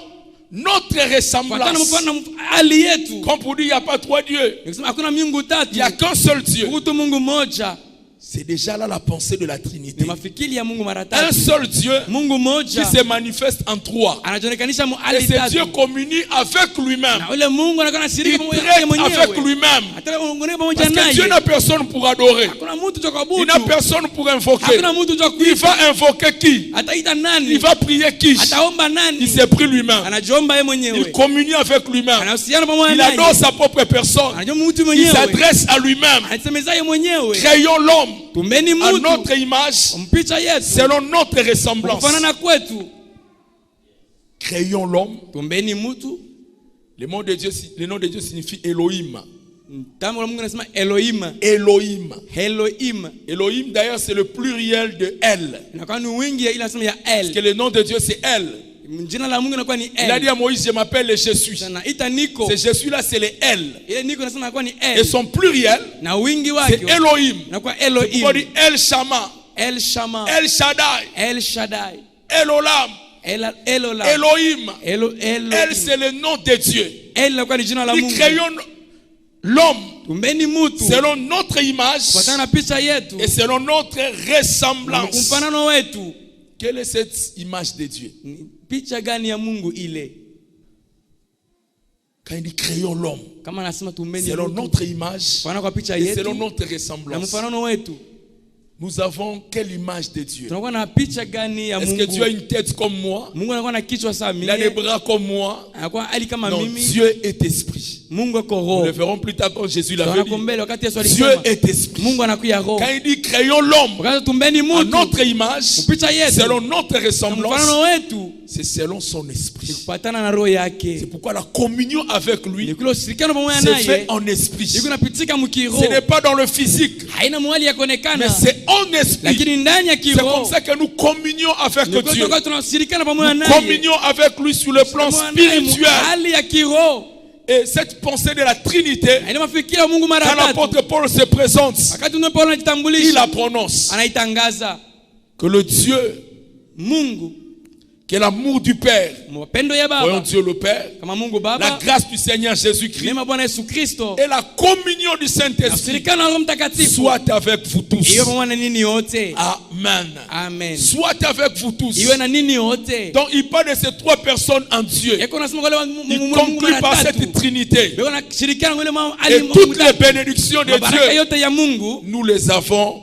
notre Fatana ressemblance. mfano hali yetu. Comme pour dire il n'y a pas trois dieux. Nikisema hakuna miungu tatu. Il n'y a qu'un seul Dieu. Kutu Mungu moja. C'est déjà là la pensée de la Trinité. Ni mafikiri ya Mungu mara Un tatu. seul Dieu Mungu qui moja se manifeste en trois. anajionekanisha mu Et hali ce tatu. Dieu communie avec lui-même. Na ule Mungu anakuwa Il anashiriki pamoja traite naye mwenyewe. avec lui-même. Hata Mungu pamoja Parce que naye. Dieu n'a personne pour adorer. Hakuna mtu cha Il kuabudu. n'a personne pour invoquer. Hakuna mtu cha Il kuita. va invoquer qui? Ataita nani? Il va prier qui? Ataomba nani? Il s'est pris lui-même. Anajiomba yeye Il mwenyewe. communie avec lui-même. Anahusiana pamoja Il naye. adore sa propre personne. Anajua mtu Il mwenyewe. s'adresse à lui-même. Anasemeza yeye mwenyewe. Créons l'homme Tumbeni à mtu. notre image, Mpicha yetu. selon notre ressemblance. Kufanana kwetu. Créons l'homme. Tumbeni mtu. Le nom de Dieu signifie Elohim. Tambo la Mungu anasema Elohim. Elohim. Elohim. Elohim, d'ailleurs, c'est le pluriel de El. Inakuwa ni wingi ya ile anasema ya Parce que El. le nom de Dieu, c'est El. Jina la Mungu inakuwa ni Il a dit El. à Moïse, je m'appelle le Jésus. Sana ita Niko. Ce Jésus-là, c'est le El. Ile Niko nasema inakuwa ni Et El. son pluriel, Na wingi c'est wake Elohim. inakuwa On dit Elohim. El Shama, El Shama. El Shaddai, El Shaddai. El Olam, Elola. Elohim. Elohim. El, c'est le nom de Dieu. El inakuwa ni jina la Nous Mungu. créons l'homme Tumbeni mtu. selon notre image Kufuatana na picha yetu. et selon notre ressemblance. Mfanano wetu. Quelle est cette image de Dieu? Ni picha gani ya Mungu ile? Quand il dit créons l'homme Kama anasema tumbeni selon mtu. notre image Kufanana kwa picha et yetu. selon notre Na ressemblance, mfanano wetu. nous avons quelle image de Dieu? Tunakuwa na picha gani ya Est-ce que Dieu a Mungu? une tête comme moi? Mungu anakuwa na kichwa sawa Il a des mimi. bras comme moi? Anakuwa hali kama Non, mimi. Dieu est esprit. Mungu ako Nous roho. le verrons plus tard quand Jésus l'avait Tunakuwa dit. mbele wakati Yesu Dieu alisema. est esprit. Mungu anakuya roho. Quand il dit créons l'homme Wakati tumbeni à mtu. notre image, Picha yetu. selon notre Na ressemblance, mfanano wetu. c'est selon son esprit. Kupatana na roho C'est yake. pourquoi la communion avec lui Ni kule ushirikiano pamoja se fait naye. en esprit. Iko napitika mkiroho. Ce n'est pas dans le physique, Haina mwali ya kuonekana. mais c'est en esprit. Lakini ndani ya C'est comme kiroho. ça que nous communions avec Ni Dieu. kwa tunashirikiana pamoja Nous naye. communions avec lui sur le plan Pamoja naye mu spirituel. hali ya kiroho. Et cette pensée de la Trinité, Haina mafikiri ya Mungu mara quand tatu. l'apôtre Paul se présente, Wakati Paulo il anajitambulisha. la prononce. Anaitangaza Que le Dieu, Mungu. que l'amour du Père, Mapendo ya voyons Baba. Dieu le Père, Kama Mungu la Baba. grâce du Seigneur Jésus-Christ Neema Bwana Yesu Kristo. et la communion du Saint-Esprit Ushirikiano na Roho Mtakatifu. soit avec vous tous. Iwe pamoja na nini yote. Amen. Amen. Soit avec vous tous. Iwe na nini yote. Donc il parle de ces trois personnes en Dieu. Yeko nasema kwa wale Il Mungu conclut mara par tatu. cette Trinité. Beko na shirikiana wale mama Et ali toutes les bénédictions de baraka Dieu, yote ya Mungu nous les avons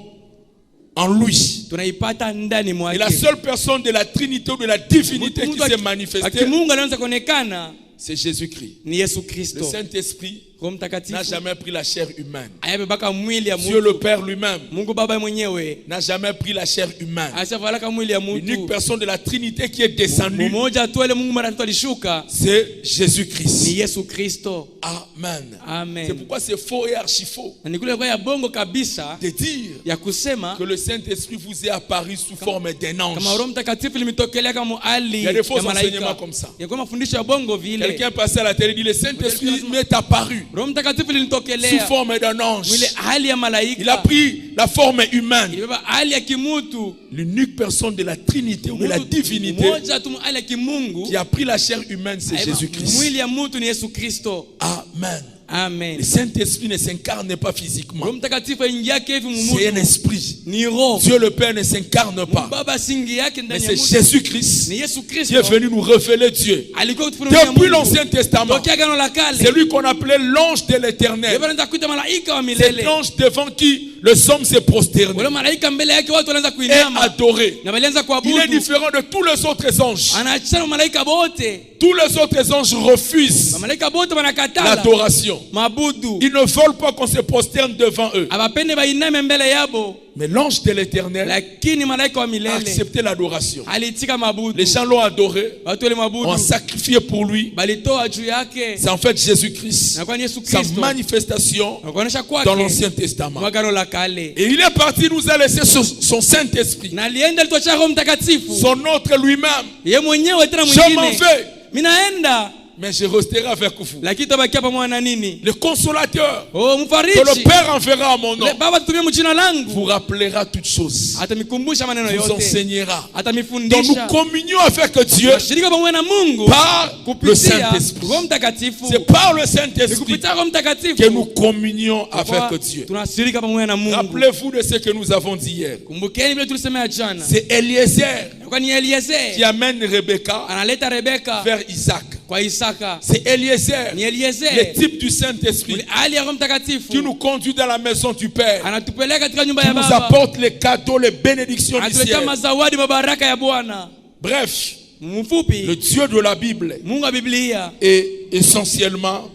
en lui. tunaipata ndani Et mwake. la seule personne de la Trinité ou de la divinité qui s'est manifestée, Mungu alianza kuonekana c'est Jésus-Christ. ni Yesu Le Kristo. Saint-Esprit Roho Mtakatifu n'a jamais pris la chair humaine. ayabebaka mwili ya Dieu mtu. le Père lui-même Mungu Baba mwenyewe n'a jamais pris la chair humaine. asivalaka mwili ya L'unique mtu. personne de la Trinité qui est descendue, Mmoja tu ile Mungu mara tatu alishuka c'est ni Jésus-Christ. Yesu Kristo. Amen. Amen. C'est pourquoi c'est faux et archi faux Na nikule kwa ya bongo kabisa de dire ya kusema que le Saint-Esprit vous est apparu sous forme d'un ange. kama Roho Mtakatifu limetokelea kama hali Il y a des faux ya malaika. enseignements comme ça. Ya kwa mafundisho ya bongo vile. Quelqu'un passait à la télé et dit le Saint-Esprit m'est apparu Roho Mtakatifu sous linitokelea forme d'un ange. mwile hali ya Il a malaika. pris la forme humaine. Ilibeba hali ya kimutu. L'unique personne de la Trinité ou de la divinité Mmoja tu hali ya kimungu. qui a pris la chair humaine, c'est Jésus-Christ. Mwili ya mtu ni Yesu Kristo. Amen. Amen. Le Saint-Esprit ne s'incarne pas physiquement. Roho Mtakatifu ingiake hivi C'est un mumutu. esprit. Ni roho. Dieu le Père ne s'incarne pas. Baba singi yake Mais ndani ya c'est mtu. Jésus-Christ Ni Yesu qui est Kristo. venu nous révéler Dieu. Alikuwa kutufunulia Depuis Mungu. l'Ancien Testament, Tokea Agano la Kale. c'est lui qu'on appelait l'ange de l'Éternel. Yeye anaanza kuita malaika wa C'est milele. l'ange devant qui les hommes se prosternent Wale malaika mbele yake watu wanaanza et kuinama. adorer. Na walianza Il est kuabudu. différent de tous les autres anges. Anaachana malaika bote. Tous les autres anges refusent Malaika bote wanakatala l'adoration. mabudu. Ils ne veulent pas qu'on se prosterne devant eux. Abapende bainame mbele yabo. Mais l'ange de l'Éternel Lakini malaika wa a milele accepté l'adoration. alitika mabudu. Les gens l'ont adoré, Watu wale mabudu ont sacrifié pour lui. balitoa juu yake. C'est en fait Jésus-Christ, Na kwa Yesu sa Kristo. manifestation Na kuonesha kwake dans l'Ancien Testament. Agano la Kale. Et il est parti nous a laissé son Saint-Esprit, Na alienda alitoa Roho Mtakatifu. son autre lui-même. Yeye mwenyewe tena Je m'en mwingine. vais, Minaenda mais je resterai avec vous. lakini tabakia pamoja na nini? Le consolateur Oh, que le mfariji. Père enverra à mon nom Le Baba tutumie mjina langu. vous rappellera toutes choses, Atamikumbusha maneno vous yote. enseignera. Donc nous Atamifundisha. communions avec Dieu Shirika pamoja na Mungu par le kupitia Saint-Esprit. Roho Mtakatifu. C'est par le Ni Saint-Esprit kupitia Roho Mtakatifu que nous communions kwa avec Dieu. tunashirika pamoja na Mungu. Rappelez-vous de ce que nous avons dit hier. Kumbukeni vile tulisema jana. C'est Eliezer Kwa ni Eliezer qui amène Rebecca analeta Rebeka vers Isaac. kwa Isaka. C'est Eliezer, Ni le Eliezer type du Saint-Esprit, Ule hali ya Roho Mtakatifu qui nous conduit dans la maison du Père, anatupeleka katika nyumba qui ya nous Baba. apporte les cadeaux, les bénédictions du Anatuletea ciel. mazawadi mabaraka ya Bwana. Bref, le Mfupi, Dieu de la Bible Mungu wa Biblia est essentiellement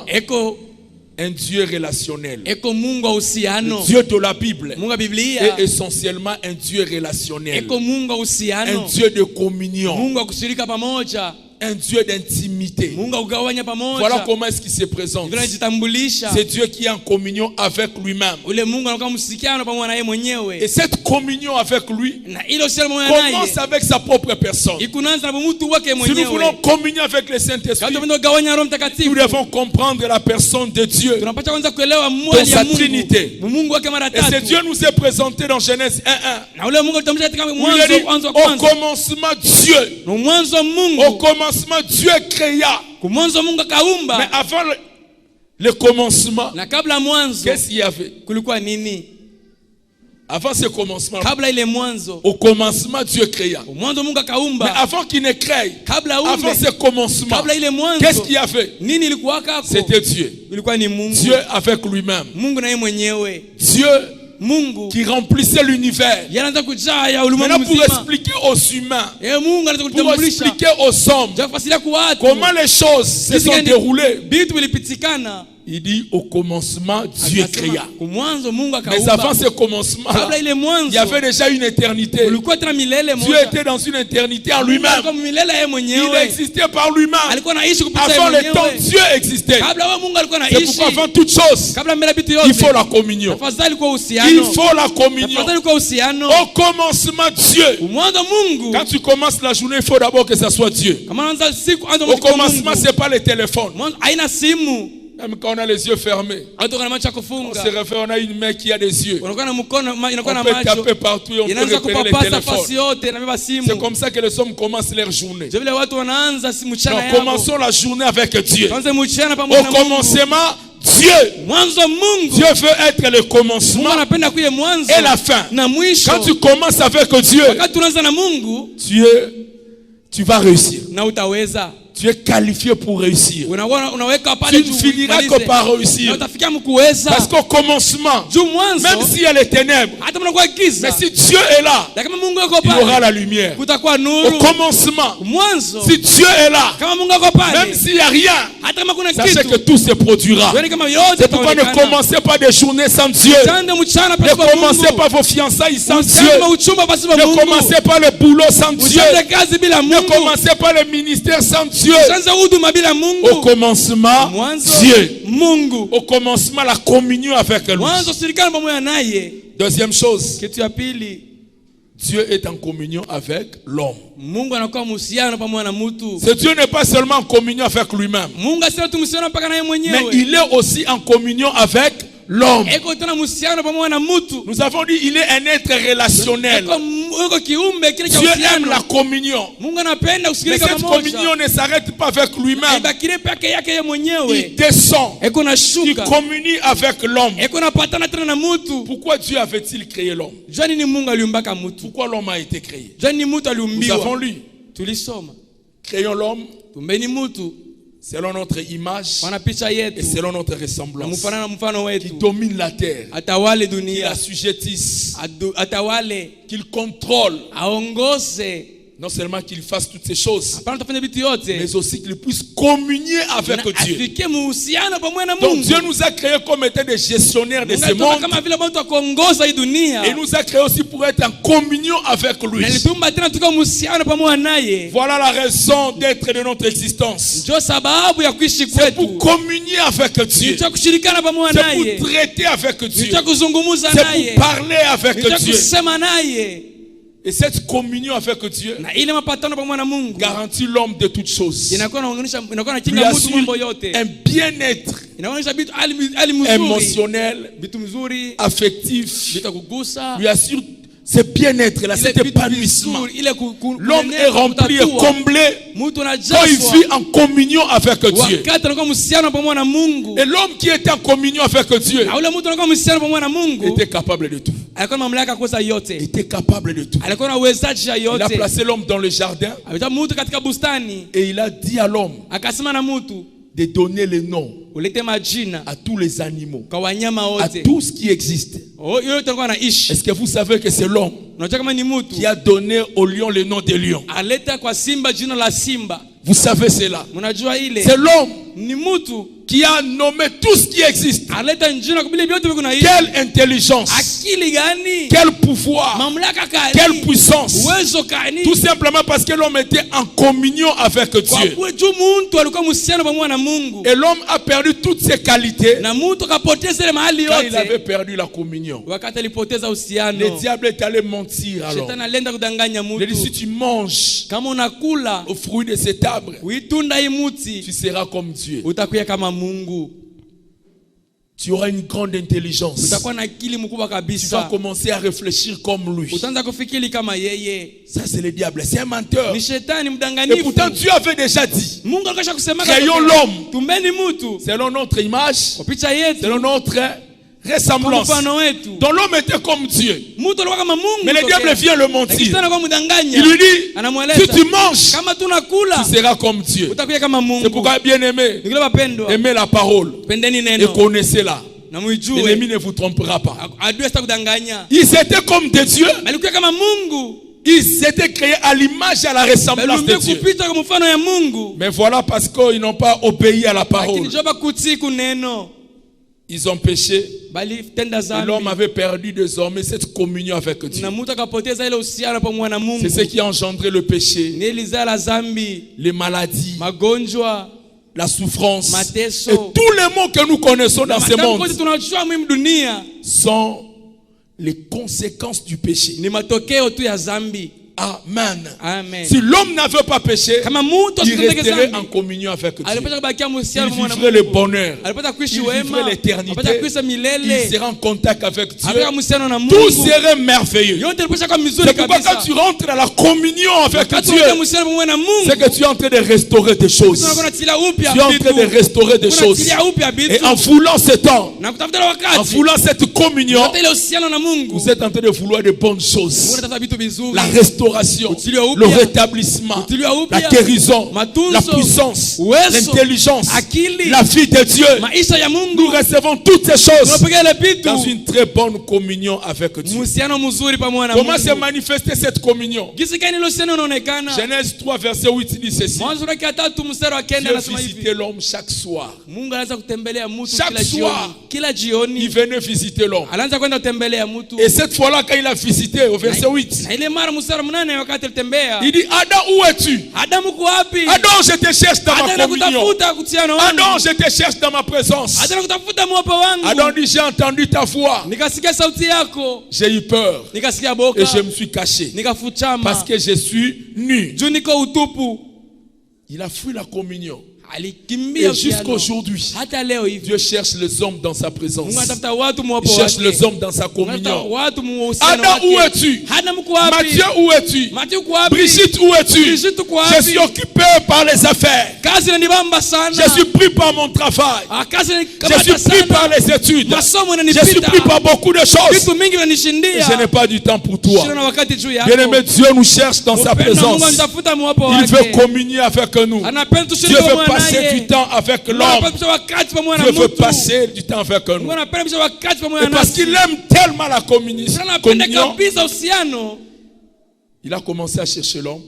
eko un Dieu relationnel. Mungu wa Le uhusiano. Dieu de la Bible Mungu wa Biblia est essentiellement un Dieu relationnel, eko Mungu wa un uhusiano. Dieu de communion, Mungu wa kushirika pamoja. un Dieu d'intimité. Mungu wa kugawanya Voilà pamoja. comment est-ce qu'il se présente. Vile anajitambulisha. C'est Dieu qui est en communion avec lui-même. Ule Mungu anakuwa msikiano pamoja na yeye Et mwenyewe. cette communion avec lui Na ile uhusiano pamoja naye commence avec sa propre personne. ikunaanza na mtu wake Si nous voulons mwenyewe. communier avec le Saint-Esprit, Kama tunapenda kugawanya Roho nous Mtakatifu, devons comprendre la personne de Dieu. tunapata kwanza kuelewa Dans mmoja sa ya Mungu. Trinité. Mungu wake mara Et ce tatu. Dieu nous est présenté dans Genèse 1:1. Na ule Mungu tutamsha katika Où il mwanzo est dit, mwanzo wa au kwanza. commencement Dieu. Na mwanzo Au Mungu. commencement Dieu créa. Kwa mwanzo Mungu Mais akaumba. avant le commencement, Na kabla ya mwanzo qu'est-ce qu'il y avait? kulikuwa nini? Avant ce commencement, Kabla ile mwanzo. au commencement Dieu créa. Kwa mwanzo Mungu Mais akaumba. avant qu'il ne crée, Kabla avant umbe. ce commencement, Kabla ile mwanzo. qu'est-ce qu'il y avait? Nini ilikuwa kako? C'était Dieu. Ilikuwa ni Mungu. Dieu avec lui-même. Mungu na yeye mwenyewe. Dieu Mungu qui remplissait l'univers. yanaanza kujaa ya ulimwengu Maintenant, pour mzima. expliquer aux humains, Mungu anaanza pour kutambulisha. expliquer aux hommes Jafasilia kwa watu. comment les choses se Jinsi sont gani déroulées, vitu vilipitikana. il dit au commencement, Dieu créa. Kwa mwanzo Mungu Mais avant akaumba. ce commencement, Kabla ile mwanzo il y avait déjà une éternité. ulikuwa tena milele Dieu moja. était dans une éternité en Mungu alikuwa lui-même. milele yeye Il mwenyewe. existait par lui-même. Alikuwa anaishi kupitia yeye Avant le temps, mwenyewe. Dieu existait. Kabla wewe Mungu alikuwa C'est anaishi. pourquoi avant toute chose, Kabla mbele vitu il yote. faut la communion. Tafadhali kwa Il uhusiano. faut la communion. Tafadhali kwa uhusiano. Au commencement, Dieu. Mwanzo Mungu. Quand tu commences la journée, il faut d'abord que ça soit Dieu. Kama unaanza siku anza Au commencement, ce n'est pas le téléphone. Mwanzo haina simu. Même quand on a les yeux fermés, Watu wana macho ya on kufunga. se réfère, on a une main qui a des yeux. Unakuwa na mkono On inakuwa na peut macho. taper partout et on peut Inaanza repérer les kupapasa fasi téléphones. yote na beba simu. C'est comme ça que les hommes commencent leur journée. Ndio vile watu wanaanza mchana Donc yao. commençons la journée avec Dieu. Tuanze mchana pamoja Au na Mungu. commencement, Dieu. Mwanzo Mungu. Dieu veut être le Mungu commencement anapenda kuye mwanzo et la fin. na mwisho. Quand tu commences avec Dieu, Wakati tunaanza na Mungu, tu vas réussir. na utaweza. tu es qualifié pour réussir. unaweka Tu pale ne finiras que par na réussir. utafikia mkuweza. Parce qu'au commencement, Juu mwanzo même s'il y a les ténèbres, hata mnakuwa giza, mais si Dieu est là, na kama Mungu yuko il y aura pale la lumière. kutakuwa Au nuru. commencement, Mwanzo si Dieu est là, kama Mungu yuko même pale, s'il n'y a rien, hata kama kuna sachez que kitu, tout se produira. wewe kama yote C'est pourquoi ne itaonekana. commencez pas des journées sans Dieu. Tande mchana Ne pasipo commencez Mungu. pas vos fiançailles sans Dieu. Useme uchumba pasipo Ne Mungu. commencez pas le boulot sans Dieu. Useme kazi bila Ne Mungu. commencez pas le ministère sans Dieu. Usanze huduma bila Au Mungu. commencement, Mwanzo Dieu. Mungu. Au commencement, la communion avec lui. Mwanzo shirikana pamoja naye. Deuxième chose, Kitu ya pili, Dieu est en communion avec l'homme. Mungu anakuwa mhusiano pamoja na mtu. Ce Dieu n'est pas seulement en communion avec lui-même, Mungu asio tu mhusiano mpaka naye mais mwenyewe. il est aussi en communion avec l'homme. Eko tena mhusiano pamoja na mtu. Nous avons dit il est un être relationnel. Eko kiumbe kile cha Dieu aime la uhusiano. communion. Mungu anapenda Mais kusikilika cette pamoja. communion ne s'arrête pas avec lui-même. Haibakile peke yake yeye mwenyewe. Il descend. Eko Il nashuka. communie avec l'homme. Eko napatana tena na mtu. Pourquoi Dieu avait-il créé l'homme? Jua nini Mungu aliumbaka mtu? Pourquoi l'homme a été créé? Jua nini mtu Nous avons aliumbiwa? lu. Tulisoma. Créons l'homme Tumbeni mtu selon notre image wana picha et yetu selon notre na ressemblance. mfano na mfano Qui wetu. domine la terre. Atawale Qu'il dunia. assujettisse. Atawale. Qu'il contrôle. Aongoze. Non seulement qu'il fasse toutes ces choses, Hapana tufanye vitu yote. mais aussi qu'il puisse communier avec Na Dieu. afike muhusiano pamoja na Donc Mungu. Dieu nous a créés comme étant des gestionnaires de Mungu ce alituumba monde. kama vile mtu akuongoza hii dunia. Et nous a créés aussi pour être en communion avec lui. Na alitumba tena tuko muhusiano pamoja naye. Voilà la raison d'être de notre existence. Ndio sababu ya kuishi C'est pour kwetu. communier avec Dieu. Ndio kushirikana pamoja C'est naye. pour traiter avec Dieu. Ndio kuzungumza C'est naye. pour parler avec Ndio Dieu. kusema naye. Et cette communion avec Dieu Na ile mapatano pamoja na Mungu garantit l'homme de toutes choses. inakuwa inaonyesha inakuwa Lui inakinga mtu assure mambo yote. un bien-être Inaonyesha vitu hali mzuri. émotionnel, Vitu mzuri. affectif. Vitu kugusa. Lui assure ce bien-être là, cet épanouissement. L'homme est rempli et comblé quand il vit en communion avec Dieu. Et l'homme qui était en communion avec Dieu était capable de tout. Était capable de tout. Il a placé l'homme dans le jardin et il a dit à l'homme de donner le nom à tous les animaux, à tout ce qui existe. Est-ce que vous savez que c'est l'homme qui a donné au lion le nom de lion? Vous savez cela. C'est l'homme qui a nommé tout ce qui existe. Quelle intelligence, quel pouvoir, quelle puissance. Tout simplement parce que l'homme était en communion avec Dieu. Et l'homme a perdu toutes ses qualités quand il avait perdu la communion. Le diable est allé mentir alors. Il dit si tu manges au fruit de cet arbre, tu seras comme Dieu. Tu auras une grande intelligence. Tu vas commencer à réfléchir comme lui. Ça c'est le diable, c'est un menteur. Et pourtant Dieu avait déjà dit, créons l'homme selon notre image, selon notre ressemblance. Donc l'homme était comme Dieu. Mais le diable vient le mentir. Il lui dit, si tu manges, tu seras comme Dieu. C'est pourquoi, bien aimé, aimez la parole et connaissez-la. L'ennemi ne vous trompera pas. Ils étaient comme des dieux. Ils étaient créés à l'image et à la ressemblance de Dieu. Mais voilà parce qu'ils n'ont pas obéi à la parole. Ils ont péché. Et l'homme avait perdu désormais cette communion avec Dieu. C'est ce qui a engendré le péché, les maladies, la souffrance et tous les maux que nous connaissons dans ce monde sont les conséquences du péché. Amen. Amen. Si l'homme n'avait pas péché, il resterait en communion avec Dieu. Il vivrait le bonheur. Il vivrait l'éternité. Il serait en contact avec Dieu. Tout serait merveilleux. C'est pourquoi quand tu rentres dans la communion avec Dieu, c'est que tu es en train de restaurer des choses. Tu es en train de restaurer des choses. Et en voulant ce temps, en voulant cette communion, vous êtes en train de vouloir de bonnes choses. La restauration restauration, le rétablissement, la guérison, la puissance, l'intelligence, la vie de Dieu. Nous recevons toutes ces choses dans une très bonne communion avec Dieu. Comment se manifester cette communion? Genèse 3 verset 8 dit ceci. Dieu visitait l'homme chaque soir. Chaque soir, il venait visiter l'homme. Et cette fois-là, quand il a visité, au verset 8, il dit, Adam, où es-tu? Adam, je te cherche dans ma communion. Adam, je te cherche dans ma présence. Adam dit, j'ai entendu ta voix. J'ai eu peur. Et je me suis caché. Parce que je suis nu. Il a fui la communion. Et jusqu'aujourd'hui, Dieu cherche les hommes dans sa présence. Il cherche les hommes dans sa communion. Adam, où es-tu? Mathieu, où es-tu? Brigitte, où es-tu? Je suis occupé par les affaires. Je suis pris par mon travail. Je suis pris par les études. Je suis pris par beaucoup de choses. Et je n'ai pas du temps pour toi. Bien-aimé, Dieu nous cherche dans sa présence. Il veut communier avec nous. Dieu veut passer du temps avec l'homme. Dieu veut passer du temps avec nous. Et parce qu'il aime tellement la communion, il a commencé à chercher l'homme.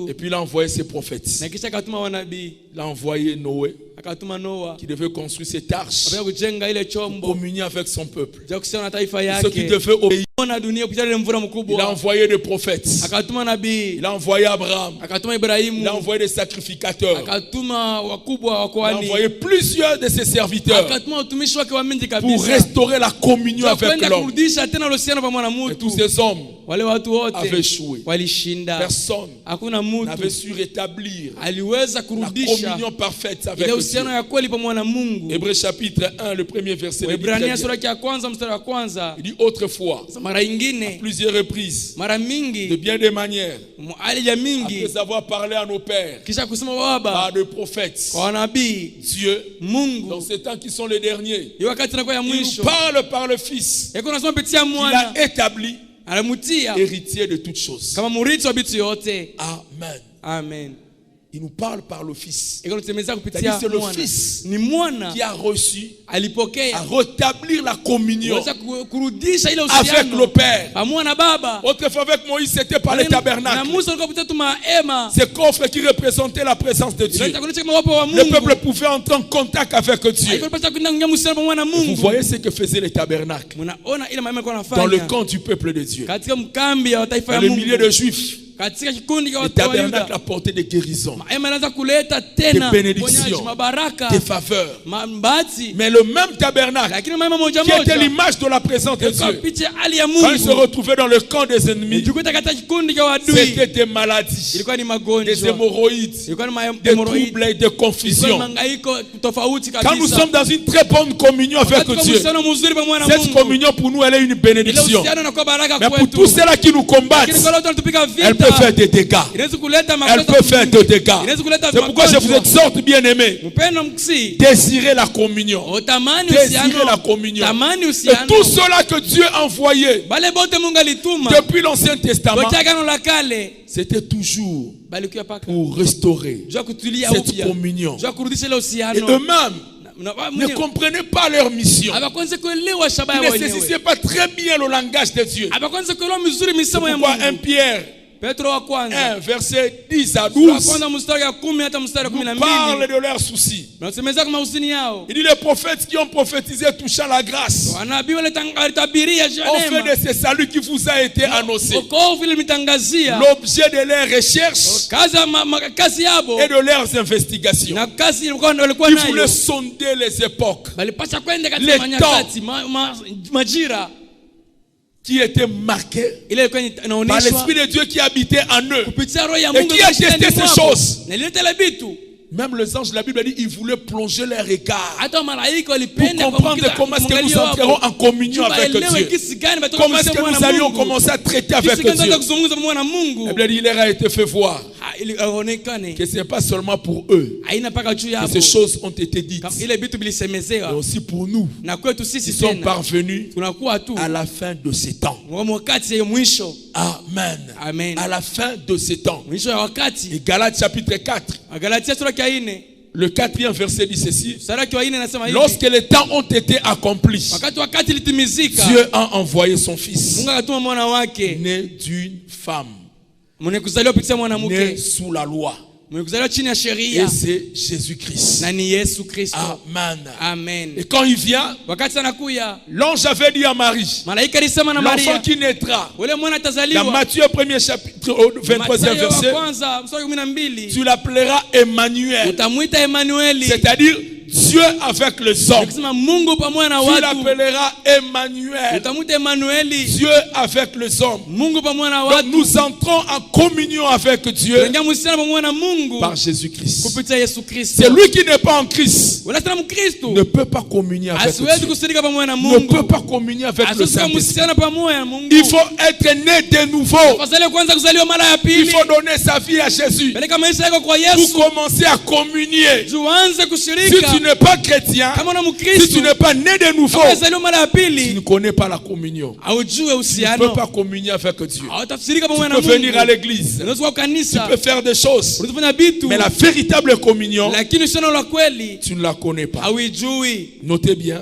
Et puis il a envoyé ses prophètes. Il a envoyé Noé, qui devait construire cette arche pour communier avec son peuple. Ceux qui devaient obéir. Il a envoyé des prophètes. Il a envoyé Abraham. Il a envoyé des sacrificateurs. Il a envoyé plusieurs de ses serviteurs pour restaurer la communion avec l'homme. Et tous ces hommes avaient échoué. Personne n'avait su rétablir la communion parfaite avec Dieu. Hébreux chapitre 1, le premier verset. Il dit autrefois, à plusieurs reprises, de bien des manières, après avoir parlé à nos pères par des prophètes, Dieu, dans ces temps qui sont les derniers, il nous parle par le Fils qu'il a établi héritier de toutes choses. Amen. Il nous parle par le Fils. C'est-à-dire c'est le Fils qui a reçu à rétablir la communion avec le Père. Autrefois avec Moïse, c'était par le tabernacle. Ces coffres qui représentaient la présence de Dieu. Le peuple pouvait entrer en contact avec Dieu. Et vous voyez ce que faisait le tabernacle dans le camp du peuple de Dieu. Dans le milieu de Juifs, le tabernacle apportait des guérisons, des bénédictions, des faveurs. Mais le même tabernacle, qui était l'image de la présence de Dieu, quand il se retrouvait dans le camp des ennemis, c'était des maladies, des hémorroïdes, des troubles et des confusions. Quand nous sommes dans une très bonne communion avec Dieu, cette communion pour nous, elle est une bénédiction. Mais pour tous ceux-là qui nous combattent, elle peut faire des dégâts. Elle peut faire des dégâts. C'est pourquoi je vous exhorte, bien-aimés, désirez la communion. Désirez la communion. Et tout cela que Dieu a envoyé depuis l'Ancien Testament, c'était toujours pour restaurer cette communion. Et eux-mêmes ne comprenaient pas leur mission. Ils ne saisissaient pas très bien le langage de Dieu. C'est pourquoi 1 Pierre 1, verset 10 à 12 nous parle de leurs soucis. Il dit les prophètes qui ont prophétisé touchant la grâce ont fait de ce salut qui vous a été annoncé l'objet de leurs recherches et de leurs investigations. Ils voulaient sonder les époques, les temps qui était marqué par l'Esprit de Dieu qui habitait en eux et qui a testé ces choses. Même les anges de la Bible dit ils voulaient plonger leur regard pour comprendre comment est-ce que nous entrerons en communion avec Dieu. Comment est-ce que nous allions commencer à traiter avec Dieu. La Bible dit il leur a été fait voir ili aonekane. Que ce n'est pas seulement pour eux Haina paka juu que yabo. ces choses ont été dites, Ile vitu mais bilisemezewa. aussi pour nous Na kwetu sisi qui sommes tena. parvenus Tunakuwa tu. à la fin de ces temps. Wakati ya mwisho. Amen. Amen. À la fin de ces temps. Mwisho ya wakati. Et Galates chapitre 4, Galatia sura ya 4. le 4e verset dit ceci. Sura ya 4 nasema hivi. Lorsque les temps ont été accomplis, Wakati litimizika. Dieu a envoyé son fils, Mungu akatuma mwana wake. né d'une femme, Mwenye kuzaliwa kupitia né mwanamke. sous la loi. Mwenye kuzaliwa chini ya Et sheria. c'est Jésus-Christ. Na ni Yesu Kristo. Amen. Amen. Et quand il vient, Wakati anakuya. l'ange avait dit à Marie, Malaika alisema na l'enfant Maria. qui naîtra, Ule mwana dans atazaliwa. Matthieu 1er chapitre, au 23e Mathayo wa verset, kwanza mstari 12. tu l'appelleras Emmanuel, Utamuita Emanueli. c'est-à-dire Dieu avec les hommes. Nikisema Mungu pamoja na Tu watu. l'appelleras Emmanuel, Utamuita Emanueli. Dieu avec les hommes. Mungu pamoja na Donc watu. nous entrons en communion avec Dieu Tunaingia mhusiano pamoja na Mungu par Jésus-Christ. kupitia Yesu Kristo. Celui qui n'est pas en Christ Wala tena Mkristo ne peut pas communier avec asiwezi Dieu, kushirika pamoja na ne Mungu. peut pas communier avec le Asiwezi Saint-Esprit. kuhusiana pamoja na Mungu. Il faut être né de nouveau. Fadhali kwanza kuzaliwa mara ya Il pili. faut donner sa vie à Jésus Peleka maisha yako kwa pour Yesu. commencer à communier. Tuanze Si kushirika. tu n'es pas chrétien, Kama na si Mkristo. tu n'es pas né de nouveau, Kama uzaliwa mara ya tu ne pili. connais pas la communion. Haujue Tu ne peux uhusiano. pas communier avec Dieu. Hautashirika Tu pamoja na peux Mungu. venir à l'église, Unaweza kwa tu kanisa. peux faire des choses, Unafanya vitu. mais la véritable communion, Lakini uhusiano la kweli tu ne la connais pas. hauijui. Notez bien,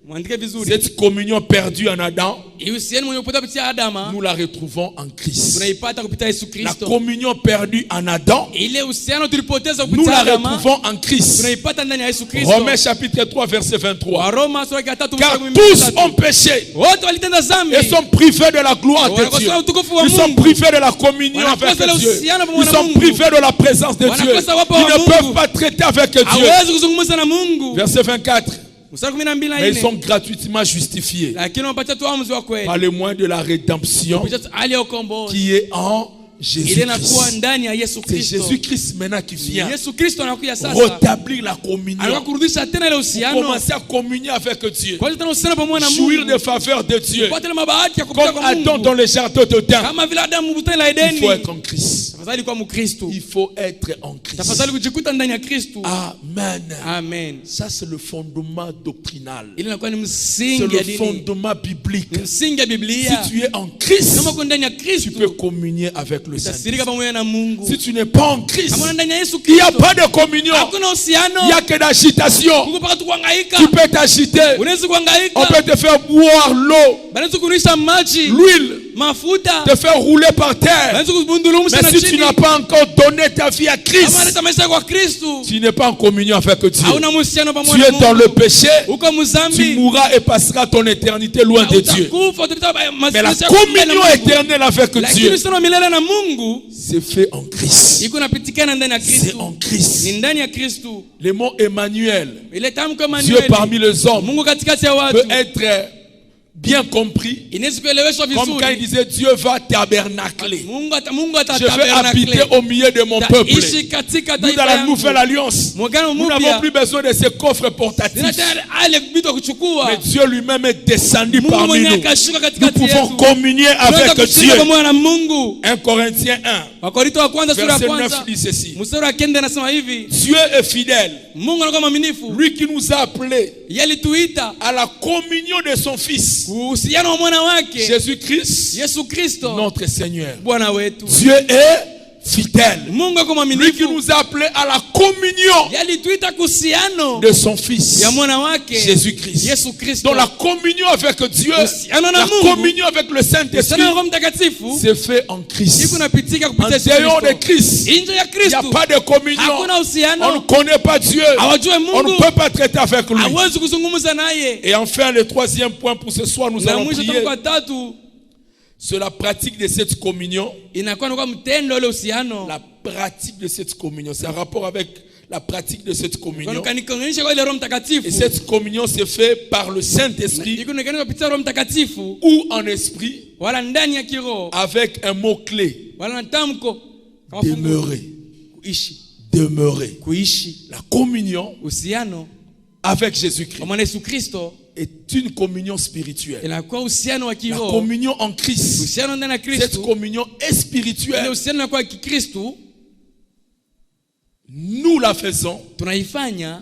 Mwandike vizuri. cette communion perdue en Adam, Uhusiano mwenye kupata kupitia Adama. nous la retrouvons en Christ. Tunaipata kupitia Yesu La Kristo. communion perdue en Adam, Ile uhusiano tulipoteza nous kupitia la Adama. retrouvons en Christ. Tunaipata ndani ya Yesu Kristo. Romains chapitre 3 verset 23. Waroma sura ya 3 Car mstari tous wa 23. ont péché Wote walitenda dhambi. et sont privés de la gloire de Dieu. Wanakosa utukufu wa Ils sont Mungu. privés de la communion Wanakosa avec ile Dieu. uhusiano pamoja Ils na sont Mungu. privés de la présence de Dieu. Wanakosa wapo Ils wa ne Mungu. peuvent pas traiter avec Dieu. Hawezi kuzungumza na Mungu. Verset 24. Mstari 12 na Mais ils 4. sont gratuitement justifiés Lakini wanapatia tu uamuzi wa kweli. par le moyen de la rédemption Kupitia hali ya ukombozi. qui est en Ile inakuwa Jésus-Christ. ndani ya Yesu C'est Kristo. Jésus-Christ maintenant qui vient Yesu Kristo anakuja sasa. rétablir la communion. Anataka kurudisha tena ile uhusiano. Commencer à communier avec Dieu. Kwa hiyo tena uhusiano pamoja na Jouir Mungu. des faveurs de Dieu. Kupata ile mabahati ya kupita Comme kwa Adam Mungu. dans le jardin d'Éden. Kama vile Adamu bustani la Il Edeni. faut être en Christ. Tafadhali kwa Mkristo. Il faut être en Christ. Tafadhali kujikuta ndani ya Kristo. Amen. Amen. Ça, c'est le fondement doctrinal. Ile inakuwa ni C'est msingi ya le dini. fondement biblique. Ni msingi ya Biblia. Si tu es en Christ, Kama uko ndani ya tu Kristo, peux communier avec le utasirika Saint-Esprit. pamoja na Mungu. Si tu n'es pas en Christ, Kama ndani ya Yesu il n'y a Kristo, pas de communion. hakuna uhusiano. Il n'y a que d'agitation. Mungu paka tu kuhangaika. Tu peux t'agiter. Unaweza On kuhangaika. peut te faire boire l'eau, Banaweza kunisha maji, l'huile, mafuta. te faire rouler par terre. Banaweza kubundulumisha na Mais si tu chini. n'as pas encore donné ta vie à Kama Christ, analeta maisha kwa Kristo, tu n'es pas en communion avec Dieu. hauna uhusiano Tu pamoja na es dans Mungu. le péché, Uko tu mzambi. mourras et passeras ton éternité loin de Dieu. Utakufa, utapita Mais la maisha yako mbele communion na Mungu. éternelle avec Lakini Dieu, uhusiano wa milele na Mungu c'est fait en Christ. iko napitikana ndani ya C'est en Kristo. Christ. Ni ndani ya Kristo. Le mot Emmanuel, Ile tamko Dieu parmi Emmanuel. les hommes, Mungu katikati ya watu. peut être bien compris Inaweza kueleweshwa comme quand il vizuri. disait Dieu va tabernacler. Mungu Je vais habiter atatabernakle. au milieu de mon peuple. Ishi katika Nous, dans taifa la yangu. nouvelle alliance, Mwagano nous n'avons mpya. plus besoin de ces coffres portatifs. Sina tena ale vitu vya kuchukua. Mais Dieu lui-même est descendu Mungu parmi mwenyewe nous. akashuka Nous katikati pouvons yetu. communier Tunaweza avec Dieu. kushirika pamoja na Mungu. 1 Corinthiens 1, Wakorintho wa kwanza sura ya verset 9 kwanza dit ceci. mstari wa 9 anasema hivi. Dieu est fidèle. Mungu anakuwa mwaminifu. Lui qui nous a appelés Yeye alituita à la communion de son Fils, uhusiano wa mwana wake Jésus-Christ, Yesu Kristo notre Seigneur. Bwana wetu. Dieu est fidèle. Mungu ako Lui qui mwaminifu. nous a appelés à la communion Yeye alituita kuhusiano de son Fils, ya mwana wake Jésus-Christ. Yesu Kristo. Donc la communion avec Dieu, Uhusiano na la Mungu. communion avec le Saint-Esprit, Sana Roho Mtakatifu c'est fait en Christ. iko napitika En kupitia Yesu dehors de Kristo. Christ, Nje ya il n'y a Kristo pas de communion. hakuna On ne uhusiano. connaît pas Dieu. Hawajue On ne Mungu. peut pas traiter avec lui. Hawezi kuzungumza naye. Et enfin, le troisième point pour ce soir, nous Na allons mwisho prier kwa tatu sur la pratique de cette communion. inakuwa ni kwa mtendo ule uhusiano. La pratique de cette communion, c'est en rapport avec la pratique de cette communion. Kwa nikanisha kwa ile Roho Mtakatifu. Et cette communion se fait par le Saint-Esprit Iko nikanisha kupitia Roho Mtakatifu ou en esprit wala ndani ya kiroho avec un mot-clé. wala na tamko kama fungu. Demeurer. Kuishi. Demeurer. Kuishi. La communion Uhusiano avec Jésus-Christ kwa Yesu Kristo est une communion spirituelle. inakuwa uhusiano wa La kiroho. communion en Christ, Uhusiano ndani ya cette Kristo. communion est Ile spirituelle. uhusiano kwa Kikristo nous la faisons tunaifanya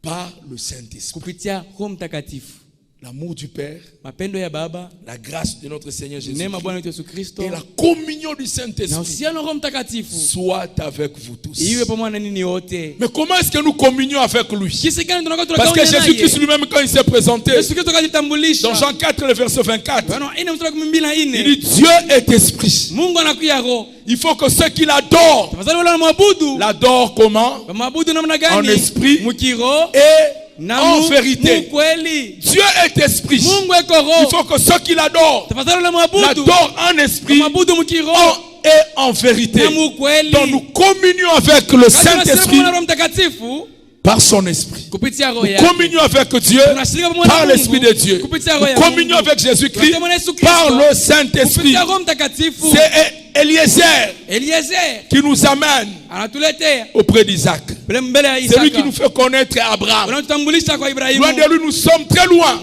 par le Saint-Esprit. kupitia Roho Mtakatifu. L'amour du Père, Mapendo ya Baba, la grâce de notre Seigneur neema Bwana Jésus-Christ wetu Yesu Kristo et la communion du na Saint-Esprit uhusiano wa Roho Mtakatifu soit avec vous tous. iwe pamoja na nini wote. Mais comment est-ce que nous communions avec lui? Kisi gani tunakuwa Parce que tunagawana Jésus-Christ naye? lui-même, quand il s'est présenté, Yesu Kristo kajitambulisha. dans Jean 4, le verset 24, Bwana ine mstari wa 12 il na dit Dieu est esprit. Mungu anakuya roho. Il faut que ceux qui l'adorent, Tafadhali wale wanamwabudu, l'adorent comment? wamwabudu namna En gani? esprit Mukiro et na en vérité. kweli. Dieu est esprit. Mungu eko Il roho. faut que ceux qui l'adorent, Tafadhali wanamwabudu, l'adorent en esprit wamwabudu mukiro et en vérité. na mukweli. Donc nous communions avec le Saint-Esprit Roho Mtakatifu par son esprit. kupitia roho Nous yake. communions avec Dieu Tunashirika pamoja na par Mungu l'Esprit de Dieu. kupitia roho ya Nous communions Mungu. avec Jésus-Christ Tunasema na Yesu Kristo par le Saint-Esprit. kupitia Roho Mtakatifu. C'est Eliezer Eliezer qui nous amène anatuletea auprès d'Isaac. mbele ya C'est lui qui Isaka. nous fait connaître Abraham. Unatutambulisha kwa Ibrahimu. Loin de lui, nous sommes très loin.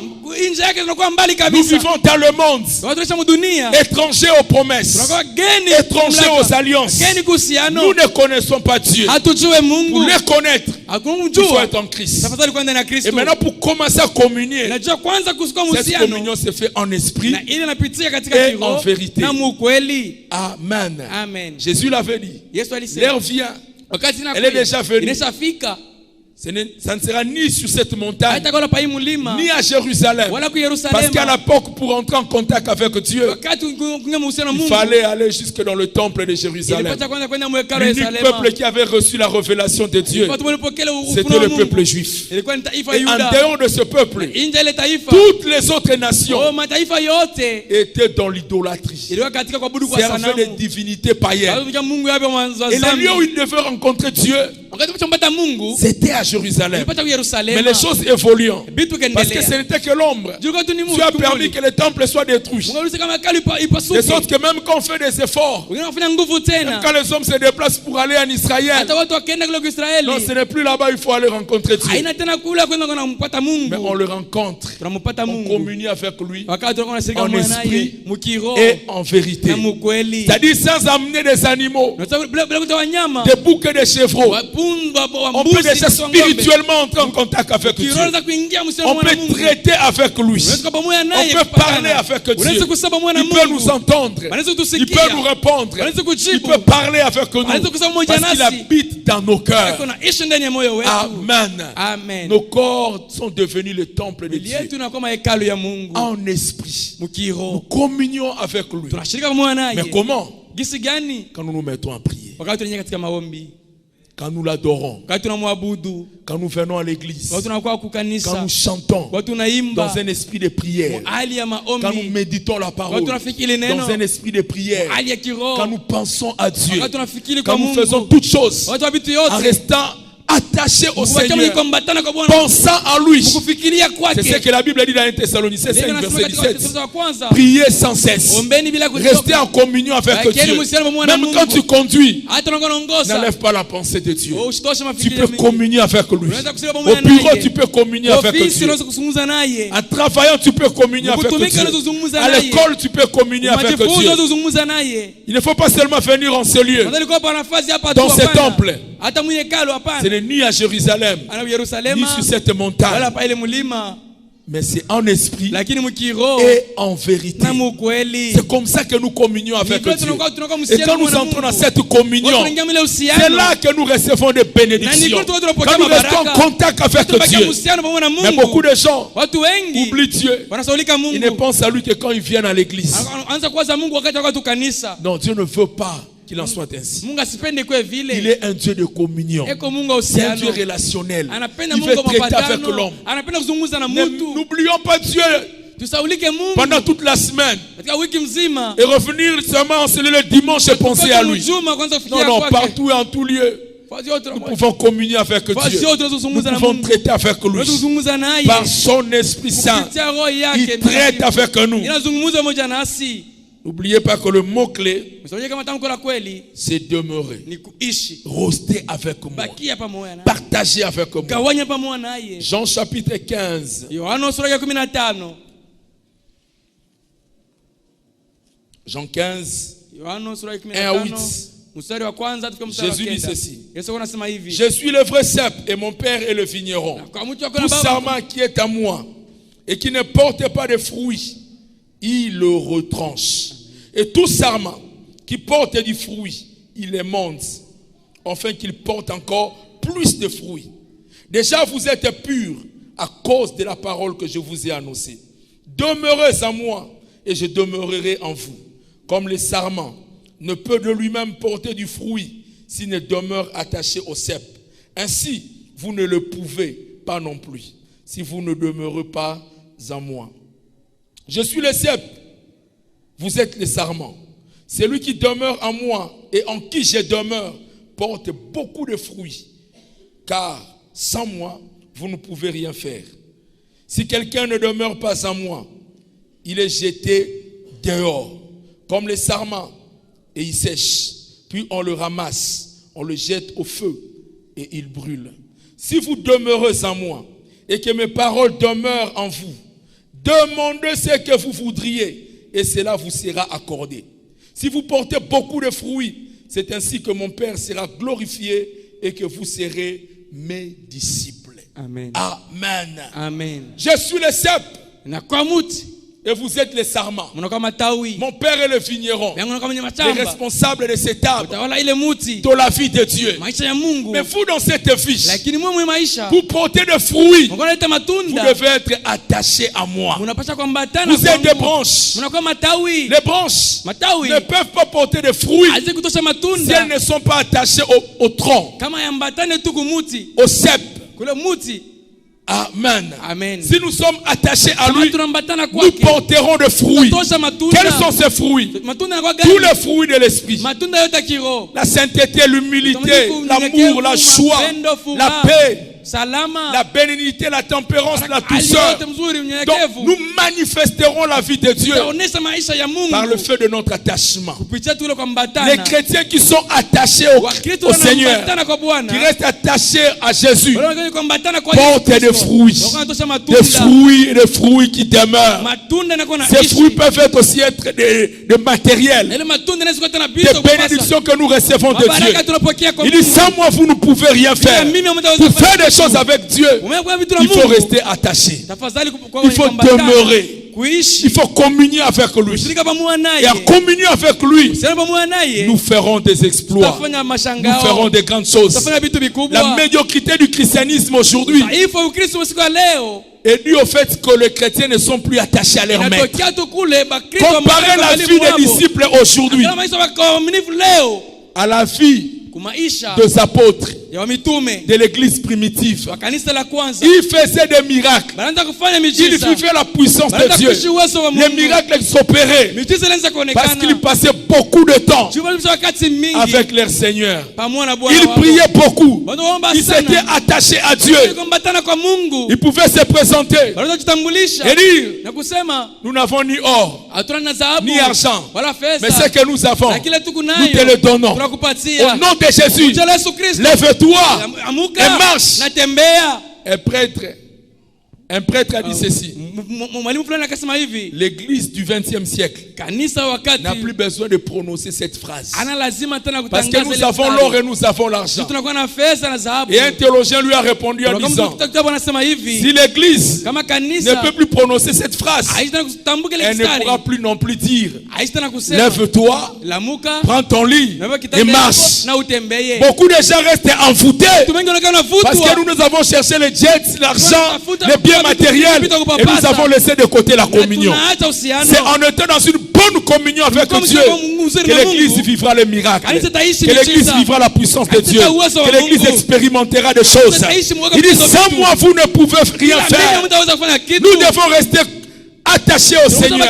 Nje yake tunakuwa mbali Nous kabisa. vivons dans le monde, Watu tunaishi mu dunia. étrangers aux promesses, Tunakuwa geni étrangers aux alliances. geni kuhusiano. Nous ne connaissons pas Dieu. Hatujue Pour Mungu. les connaître, il faut Hakumjua. être en Christ. Tafadhali kwenda na Kristo. Et maintenant, pour commencer à communier, Najua kwanza kusuka cette muhusiano. communion se fait en esprit. Na ile inapitia katika Et kiroho en vérité. na mukweli. Amen. Amen. Jésus l'avait dit. Yesu alisema. L'heure vient. Wakati Elle est déjà venue. inashafika. Ça ne sera ni sur cette montagne, Haitakuwa pa hii mulima. ni à Jérusalem. Wala ku Parce qu'à Yerusalema. l'époque, pour entrer en contact avec Dieu, Wakati kunga muhusiano na il Mungu. fallait aller jusque dans le temple de Jérusalem. Ilipata kwanza kwenda mu hekalu ya L'unique Yerusalema. peuple qui avait reçu la révélation de Dieu, Watu walipokea ufunuo c'était wa le Mungu. peuple juif. Ilikuwa ni taifa Et en Yuda. dehors de ce peuple, Nje ile taifa. toutes les autres nations Oh, mataifa yote étaient dans l'idolâtrie. ilikuwa katika kuabudu kwa Servaient des sanamu. divinités païennes. Watu Mungu yapo mwanzo wa Et le zambi. lieu où ils devaient rencontrer Dieu, Wakati walipompata Mungu, c'était à Jérusalem. ilipata Yerusalema. Mais les choses évoluant. Bitu Parce que ce kendelea. n'était que l'ombre. Julikuwa tu ni Mungu. Tu as permis que les temples soient détruits. Mungu alisema kama hekalu De ipasuke. sorte que même quand on fait des efforts, Wengine wanafanya nguvu même tena. quand les hommes se déplacent pour aller en Israël, Hata watu wakaenda kule kwa Israeli. non, ce n'est plus là-bas, il faut aller rencontrer Dieu. Haina tena kule kwenda kumpata Mais on Mungu. le rencontre, Tunampata on Mungu. communie avec lui Wakati tunakuwa na shirika en pamoja naye, esprit mukiro et en vérité. na mukweli. C'est-à-dire sans amener des animaux, Bila kutoa wanyama. des boucs et des chevreaux. Wapumba wa On peut mbuzi déjà na ng'ombe. spirituellement entrer en contact avec Dieu. Kiroho za kuingia msemo On mwana peut Mungu. traiter avec lui. Unaweza kuwa pamoja naye On peut kupatana. parler avec Dieu. Unaweza kusema pamoja na Il peut Mungu. nous entendre. Wanaweza Il kutusikia. peut nous répondre. Wanaweza Il kujibu. peut parler avec nous. Wanaweza kusema pamoja Parce qu'il nasi. habite dans nos cœurs. Kuna ishi ndani ya moyo wetu. Amen. Amen. Nos corps sont devenus le temple de Mwili Dieu. yetu inakuwa hekalu ya Mungu. En esprit. Nous Mkiroho. communions avec lui. Tunashirika pamoja naye. Mais comment? Gisi gani? Quand nous nous mettons à prier. Wakati tunaingia katika maombi. Quand nous l'adorons. Wakati tunamwabudu. Quand nous venons à l'église. Wakati tunakuwa Quand kukanisa. nous chantons. Wakati tunaimba. Dans un esprit de prière. Hali ya maombi. Quand nous méditons la parole. Wakati tunafikiri neno. Dans un esprit de prière. Hali ya kiroho. Quand nous pensons à Dieu. Wakati tunafikiri kwa Quand nous Mungu. faisons toutes choses. Wakati wa vitu yote. En restant attaché au Kubakia Seigneur, mlikombatana kwa Bwana. pensant à lui. Mkufikiria C'est ce kwake. que la Bible dit dans 1 Thessaloniciens 5, Neno nasema verset katika 17. Wathesalonike wa kwanza. Priez sans cesse. Ombeni bila Restez kuchoka. en communion avec Bakieni Dieu. mhusiano pamoja na Même Mungu. quand tu conduis, Hata unakuwa unaongoza. n'enlève pas la pensée de Dieu. Usitoshe Tu mafikiri peux communier avec lui. Unaweza kusema Au pamoja bureau, naye. tu peux communier avec Ofisi Dieu. unaweza kuzungumza naye. En travaillant, tu peux communier avec Kutumika Dieu. unaweza kuzungumza À naye. l'école, tu peux communier avec Majifunzo Dieu. unaweza kuzungumza naye. Il ne faut pas seulement venir en ce lieu. Nadhani kwa hapa nafasi hapa Dans tu ce hapana. temple. Hata mwenye hekalu Ce hapana. n'est ni à Jérusalem, Ana ni Yerusalema. sur cette montagne, Wala pa ile mlima. mais c'est en esprit Lakini mkiroho et en vérité. na mkweli. C'est comme ça que nous communions avec Ndivyo Dieu. tunakuwa Et mhusiano quand nous na entrons dans Mungu. cette communion, Watu wanaingia mle c'est uhusiano. là que nous recevons des bénédictions. Quand nous restons en contact avec Tunabakia Dieu. mhusiano pamoja na Mais Mungu. beaucoup de gens Watu wengi oublient Dieu. wanasaulika Ils ne Mungu. pensent à lui que quand ils viennent à l'église. Anza kuwaza Mungu wakati wako tu kanisa. Non, Dieu ne veut pas qu'il en soit ainsi. Mungu asipende kwa vile. Il est un Dieu de communion. Eko Mungu C'est un uhusiano. Dieu relationnel. Anapenda Il Mungu veut kwa traiter avec mapatano. l'homme. Anapenda kuzungumza na mtu. N'oublions pas Dieu Tusaulike Mungu. pendant toute la semaine. Katika wiki mzima. Et revenir seulement le dimanche et penser à lui. Juma kwanza Non, kufikia non, kwake. partout et en tout lieu. Nous pouvons communier avec Dieu. Nous pouvons traiter avec lui. Tunazungumza naye. Par son Esprit Saint, Kupitia roho il yake. traite avec nous. Inazungumza pamoja nasi. N'oubliez pas que le mot-clé, Msije kama tamko la kweli c'est demeurer. ni kuishi. Rester avec moi. Bakia pamoja naye. Partager avec moi. Gawanya pamoja naye. Jean chapitre 15. Yohana sura ya 15. Jean 15, Yohana sura ya 1 à 8. 15. mstari wa kwanza tufike mstari wa Jésus dit kenda. ceci. Yesu anasema hivi. Je suis le vrai cep et mon père est le vigneron. Kwa mtu akona Tout baba sarment qui est à moi et qui ne porte pas de fruits, il le retranche. Et tout sarment qui porte du fruit, il les monte, afin qu'il porte encore plus de fruits. Déjà, vous êtes purs à cause de la parole que je vous ai annoncée. Demeurez en moi et je demeurerai en vous. Comme le sarment ne peut de lui-même porter du fruit s'il ne demeure attaché au cep. Ainsi, vous ne le pouvez pas non plus si vous ne demeurez pas en moi. Je suis le cep, vous êtes le sarment. Celui qui demeure en moi et en qui je demeure porte beaucoup de fruits, car sans moi, vous ne pouvez rien faire. Si quelqu'un ne demeure pas en moi, il est jeté dehors, comme le sarment, et il sèche. Puis on le ramasse, on le jette au feu, et il brûle. Si vous demeurez en moi, et que mes paroles demeurent en vous, demandez ce que vous voudriez, et cela vous sera accordé. Si vous portez beaucoup de fruits, c'est ainsi que mon Père sera glorifié, et que vous serez mes disciples. Amen. Amen. Amen. Je suis le cep Na kwa muti et vous êtes les sarments. mnakuwa matawi. Mon Père est le vigneron, Yangu mnakuwa mwenye le mashamba. responsable de cet arbre, Utawala ile muti. de la vie de Dieu. Maisha ya Mungu. Mais vous dans cette vie, Lakini mwe maisha. pour porter des fruits, Mnaleta vous matunda. devez être attaché à moi. Mnapaswa kuambatana Vous êtes des branches. Mnakuwa matawi. Les branches Matawi. ne peuvent pas porter de fruits Hazi kutosha si matunda. elles ne sont pas attachées au tronc, Kama yambatane tu kumuti. au cep. Kule muti. Amen. Amen. Si nous sommes attachés à Kama lui, tunambatana nous kwake. porterons des fruits. Tutosha matunda. Quels sont ces fruits? Matunda yanakuwa Tous gani? les fruits de l'esprit. Matunda yote ya kiroho. La sainteté, l'humilité, l'amour, la joie, la paix, salama, la bénignité, la tempérance, la hali douceur. yote mzuri, Donc mnyenyekevu. nous manifesterons la vie de Dieu Tutaonesha maisha ya Mungu par le fait de notre attachement. kupitia tu ile kwa Les mbatana. chrétiens qui sont attachés Wakristo au Seigneur, wanambatana kwa qui Bwana. restent attachés à Jésus, Wale wanakuwa kwa mbatana kwa portent Yesu des Kristo. fruits. Wanatosha Des matunda. fruits et des fruits qui demeurent. Matunda yanakuwa na Ces ishi. fruits peuvent être aussi être de matériel, Ile matunda yanaweza kuwa na des vitu kwa bénédictions que nous recevons de Mabaraka Dieu. tunapokea kwa Il dit, Mungu. sans moi, vous ne pouvez rien faire. Mimi hamtaweza Pour kufanya faire des kitu. choses avec Dieu, Umekuwa vitu na il faut Mungu. rester attaché. Tafadhali kwa Il faut demeurer. Kuishi. Il faut communier avec lui. Kushirika pamoja Et en naye. communion avec lui, Sema pamoja naye. nous ferons des exploits. Tutafanya Nous mashangao. ferons des grandes choses. Tutafanya vitu La vikubwa. médiocrité du christianisme aujourd'hui Dhaifu wa Ukristo usiku wa leo. est due au fait que les chrétiens ne sont plus attachés à leur maître. Inatokea tu kule Bakristo Comparez la vie des disciples aujourd'hui Kama maisha wa waaminifu leo à la vie kumaisha des apôtres ya wamitume de l'église primitive. wa kanisa la kwanza. Ils faisaient des miracles. Banaanza kufanya Ils miujiza. vivaient la puissance Banaanza de Dieu. kuishi uwezo wa Les Mungu. miracles s'opéraient Miujiza ilianza parce kuonekana. qu'ils passaient beaucoup de temps Chukua wakati mingi avec leur Seigneur. pamoja na Bwana Ils wao. priaient beaucoup. Wanaomba Ils sana. s'étaient attachés à Dieu. Kuambatana kwa Mungu. Ils pouvaient se présenter Wanaweza kujitambulisha et dire, na kusema nous n'avons ni or, hatuna na dhahabu ni argent, wala mais fedha. ce que nous avons, Na kile tuko nous nayo te le donnons. tunakupatia. Au nom de Jésus, Jina la Yesu Kristo. lève-toi Amuka et marche. na tembea. Un prêtre a dit ceci. Mwalimu fulani akasema hivi, L'église du 20e siècle kanisa wakati n'a plus besoin de prononcer cette phrase. ana lazima tena Parce que kutangaza nous ile avons mstari. l'or et nous avons l'argent. Tunakuwa na fedha na dhahabu. Et un théologien lui a répondu en disant, Kitabu anasema hivi, si l'église kama ne kanisa peut plus prononcer cette phrase, haishi tena kutambuka ile elle ne mstari, pourra plus non plus dire, haishi tena kusema lève-toi, lamuka prends ton lit na wewe et kitanda marche. na utembee. Beaucoup de gens restent envoûtés Watu wengi wanaonekana parce que vutwa. nous avons cherché les jets, l'argent, les biens matériels et nous avons laissé de côté la communion. Tunaacha uhusiano. C'est en étant dans une bonne communion avec Dieu que l'église vivra les miracles, que l'église vivra la puissance de Dieu, que l'église expérimentera des choses. Il dit, sans moi vous ne pouvez rien Bila mimi faire. hamtaweza kufanya kitu. Nous devons rester attachés au Seigneur,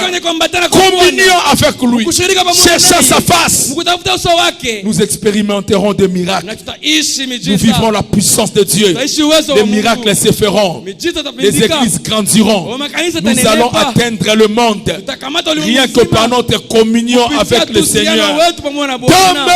communion avec lui, cherchant sa face. Mkutafuta uso wake. Nous expérimenterons des miracles. Na tutaishi Nous miujiza. vivrons la puissance de Dieu. Tutaishi uwezo Les wa Mungu. miracles se feront. Miujiza Les itafanyika. églises grandiront. Makanisa Nous allons yatanenepa. atteindre le monde. Tutakamata ulimwengu Rien que mzima. par notre communion Kupitia avec le uhusiano Seigneur. wetu pamoja na Bwana.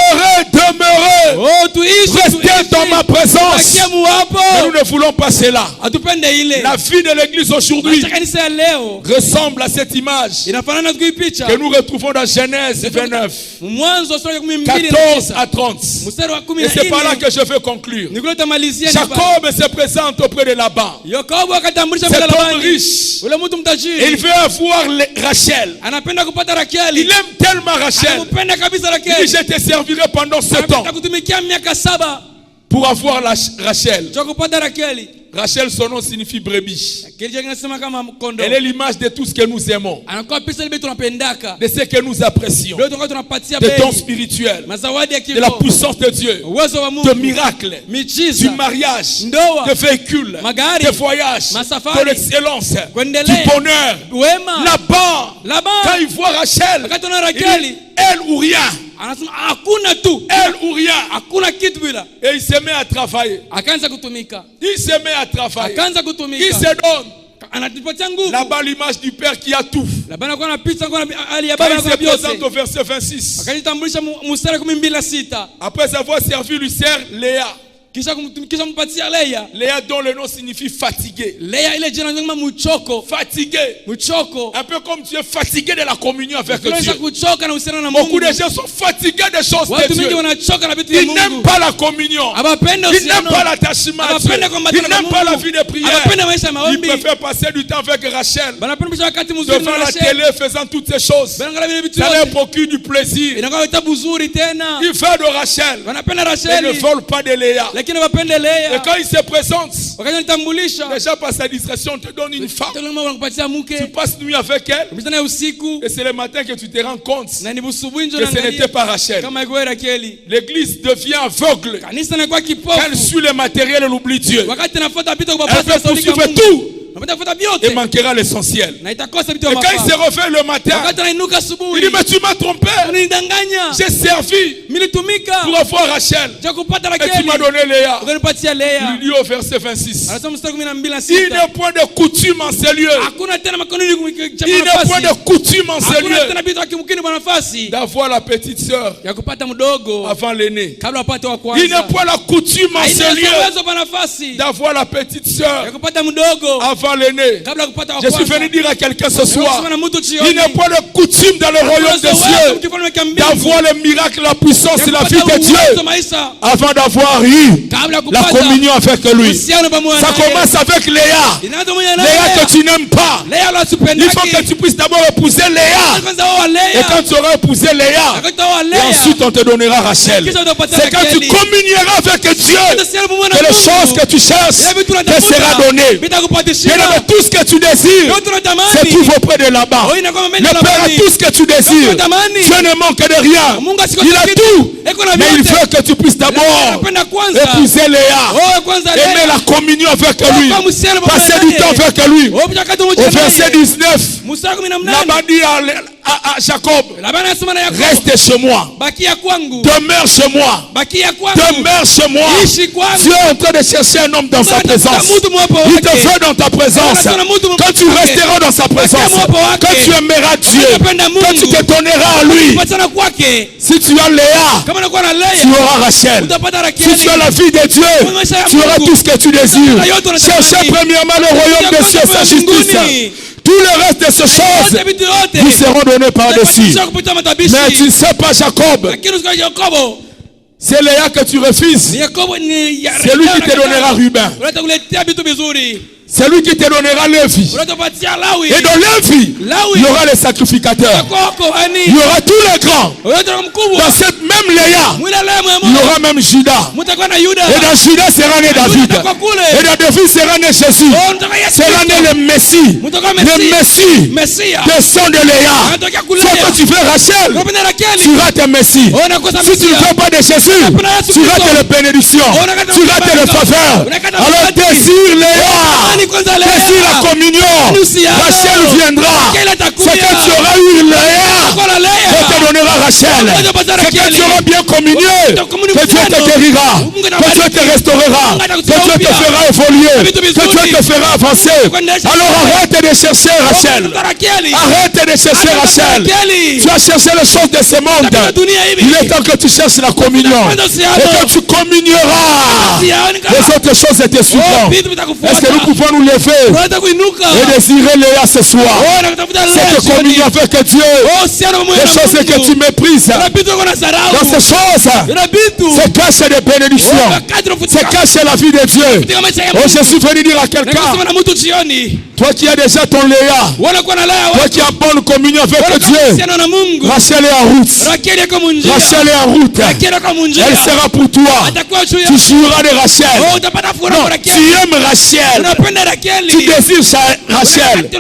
Demeurez. Oh, tuishi, Restez dans ma présence. Tubakie muwapo. Mais nous ne voulons pas cela. Hatupende ile. La vie de l'église aujourd'hui Maisha kanisa ya leo. ressemble ressemble à cette image inafanana na hii picha. que nous retrouvons dans Genèse 29, Mwanzo sura ya 12 14 à 30. mstari wa Et c'est par là 14 que je veux conclure. nikuleta malizia. Jacob se présente auprès de Laban. Yakobo akatambulisha Cet mbele ya homme Labani. riche. Ule mtu Et il mtajiri veut avoir Rachel. anapenda kupata Il Rakeli. aime tellement Rachel. Anampenda kabisa Il dit, Rakeli. je te servirai pendant 7 ans Atakutumikia miaka 7 pour avoir Rachel. cha kupata Rakeli. Rachel, son nom signifie brebis. Kile kinasema kama kondoo. Elle est l'image de tout ce que nous aimons, Anakuwa pesa ile tunapendaka. de ce que nous apprécions, Leo tunataka tunapatia de bei. dons spirituels, Mazawadi ya de la kiroho. puissance de Dieu, Uwezo wa de Mungu. miracles, du Miujiza. mariage, Ndoa. de véhicules, Magari. de voyages, Masafari. de l'excellence, Kuendelea. du bonheur. Wema. Laban, Laban. quand il voit Rachel, Wakati una il dit, Rakeli. elle ou rien, Anasema hakuna tu. elle ou rien. Hakuna kitu bila. Et il se met à travailler. Akaanza kutumika. Il se met à travailler. Akaanza Il kutumika. se donne. Anatupatia nguvu. Là-bas, l'image du Père qui a tout. Labani alikuwa na pizza, alikuwa na hali ya Quand baba, il se alikuwa na présente au vyote. verset 26, Akajitambulisha mstari 12:6. après avoir servi, lui sert Léa. Kisha kumtumikisha mpatia Leia. Léa dont le nom signifie fatigué. Leia ile jina kama mchoko. Fatigué. Mchoko. Un peu comme tu es fatigué de la communion avec Dieu. Unaweza kuchoka na uhusiano na Beaucoup Mungu. de gens sont fatigués des choses de Watu wengi Dieu. wanachoka na vitu vya Ils n'aiment Mungu. pas la communion. Abapenda Ils n'aiment uhusiano. pas l'attachement à Dieu. Abapenda Ils kuambatana na n'aiment pas la Mungu. vie de prière. Abapenda maisha ya Ils maombi. préfèrent passer du temps avec Rachel. Banapenda pisha wakati mzuri Devant na la Rachel. télé, faisant toutes ces choses. Banangalia vile vitu Ça leur vyote. procure du plaisir. Inakuwa vitabu nzuri tena. Ils veulent de Rachel. Wanapenda Ils ne Rachel. veulent pas de Léa. Lakini wapende Et Leia. quand il se présente, Wakati anatambulisha. déjà par sa discrétion, on te donne une femme. Tolema wanakupatia Tu mke. passes nuit avec elle. Mchana usiku. Et c'est le matin que tu te rends compte Na ni busubuhi njo que ce n'était naangalia. pas Rachel. Kama iko Rakeli. L'église devient aveugle. Kanisa inakuwa Quand kipofu. elle suit le matériel, elle oublie Dieu. Wakati nafuata vitu kwa Elle pasta veut saulika poursuivre Mungu. tout Napenda kufuata et vyote. manquera l'essentiel. Na itakosa vitu Et vya quand il se mafaa. refait le matin, Wakati anainuka il asubuhi. dit, mais tu m'as trompé. Unanidanganya. J'ai servi Militumika. pour avoir Rachel. Cha kupata Et tu Rakeli. m'as donné Léa. Ukanipatia Leia. Il dit au verset 26. Anasema mstari 12 na Il 6. n'est point de coutume en ces lieux. Hakuna tena makanuni Il n'est point de coutume en ces Hakuna tena lieux vitu akimkini kwa nafasi d'avoir la petite sœur ya kupata mdogo avant l'aîné. kabla wapate wa Il kwanza. n'est point la coutume en ces lieux Haina kwa nafasi d'avoir la petite ya sœur kupata mdogo avant l'aîné. kabla ya kupata wa Je suis kwanza. venu dire à quelqu'un ce soir, Kusema na mtu il chioni. n'est pas de coutume dans le royaume des cieux d'avoir le miracle, la puissance et la vie de Dieu avant d'avoir eu kabla ya la kupata communion avec lui. uhusiano pamoja Ça naye. commence avec Léa. Inaanza mwenye Léa que tu n'aimes pas. Leia la Il faut supendaki. que tu puisses d'abord épouser Léa. Kwanza wa Et Leia. quand tu auras épousé Léa, Wakati wa et Leia. ensuite on te donnera Rachel. Kisha utapata C'est quand tu Rakeli. communieras avec Dieu Uhusiano pamoja na que les Mungu. choses que tu cherches Ile vitu te unatafuta, sera donné. vitakupatishia. Bien aimé, tout ce que tu désires Yote unatamani. se trouve auprès de là-bas. Oh, inakuwa mbele Le ya Père a Labani. tout ce que tu désires. Unatamani. Dieu ne manque de rien. Mungu asikosa Il a kitu. tout. Eko na Mais il vyote. veut que tu puisses Lakini d'abord anapenda kwanza. épouser Léa. Oh, kwanza Leia. Aimer la communion avec lui. Kwa uhusiano pamoja Passer du naye. temps avec lui. Oh, mchakato Au mmoja verset naye. 19, Mstari 18. Laban dit à Jacob, Labani anasema na Yakobo. reste chez moi. Bakia kwangu. Demeure chez moi. Bakia kwangu. Demeure chez moi. Ishi kwangu. Tu es en train de chercher un homme dans sa présence. Il te veut dans ta présence. Quand tu resteras dans sa présence, quand tu aimeras Dieu, quand tu te donneras à lui, Patana kwake. si tu as Léa, Kama nakuwa na tu Leia. auras Rachel. Utapata Si Rakeli. tu as la vie de Dieu, tu auras tout ce que tu désires. Cherchez premièrement le royaume des cieux, sa justice. Tout le reste de ces choses Yote vitu yote. vous seront donnés par-dessus. Utapata kupitia matabishi. Mais tu ne sais pas, Jacob, Lakini usikao Yakobo. c'est Léa que tu refuses. Ni Yakobo ni C'est lui qui te donnera Ruben. Unatakuletea vitu vizuri. C'est lui qui te donnera Lévi. Unatapatia Lawi. Et dans Lévi, il y aura les sacrificateurs. Koko ani. Il y aura tous les grands. Unataka mkubwa. Dans cette même Léa, Mwila Leia il y aura même Judas. Mutakuwa na Yuda. Et dans Judas sera né David. Et dans David sera né Jésus. Oh, mtaka Yesu. Sera né le Messie. Mutakuwa Le Messie. Mesia. Descend de Léa. Anatokea Soit kulea. que tu veux Rachel, Unapenda Rakeli. tu rates Messie. Oh, unakosa Si tu ne Mesia. veux pas de Jésus, tu rates les bénédictions. Tu rates les faveurs. Alors désire Léa. Ani kwanza Leia. Désire la communion. Rachel viendra. C'est que tu auras eu Léa. Kwa la Leia. On te donnera Rachel, c'est que tu auras bien communié, que Dieu te guérira, que Dieu te restaurera, que Dieu te fera évoluer, que Dieu te fera avancer. Alors arrête de chercher Rachel. Arrête de chercher Rachel. Tu as cherché les choses de ce monde. Il est temps que tu cherches la communion. Et que tu communieras. Les autres choses te suivront. Est-ce que nous pouvons nous lever et désirer Léa ce soir? Cette communion avec Dieu. Les choses que tu méprises. Dans ces choses, c'est caché des bénédictions. C'est caché la vie de Dieu. Oh, je suis venu dire à quelqu'un, toi qui as déjà ton Léa, toi qui as bonne communion avec Dieu, Rachel est en route. Rachel est en route. Elle sera pour toi. Tu jouiras de Rachel. Non, tu aimes Rachel. Tu désires Rachel.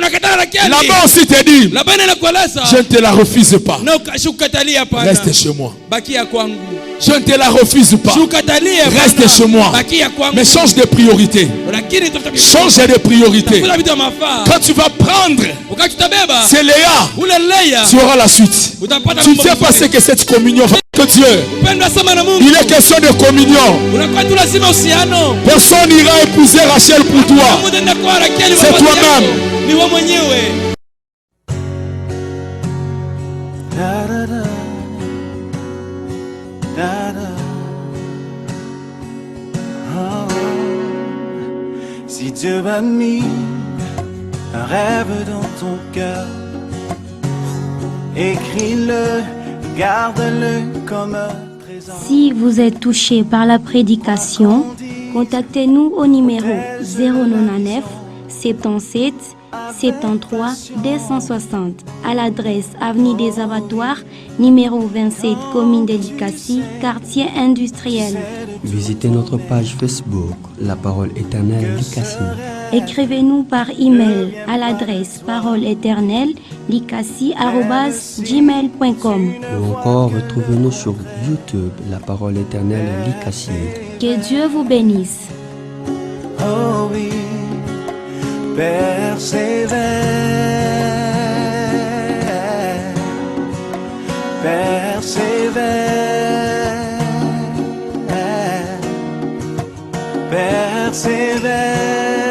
Là-bas aussi te dit, je ne te la refuse pas. Reste chez moi. Je ne te la refuse pas. Reste chez moi. Mais change de priorité. Change de priorité. Quand tu vas prendre, c'est Léa. Tu auras la suite. Tu ne sais pas ce que cette communion va avec Dieu. Il est question de communion. Personne n'ira épouser Rachel pour toi. C'est toi-même. Da da da, da da. Oh. Si Dieu a mis un rêve dans ton cœur, écris-le, garde-le comme un trésor. Si vous êtes touché par la prédication, contactez-nous au numéro 099 77 73 260 à l'adresse Avenue des Abattoirs, numéro 27, commune de Likassi, quartier industriel. Visitez notre page Facebook, La Parole Éternelle Likassi. Écrivez-nous par email à l'adresse paroleéternelle@gmail.com. Ou encore retrouvez-nous sur YouTube, La Parole Éternelle Likassi. Que Dieu vous bénisse. Oh oui, persévère, persévère, persévère.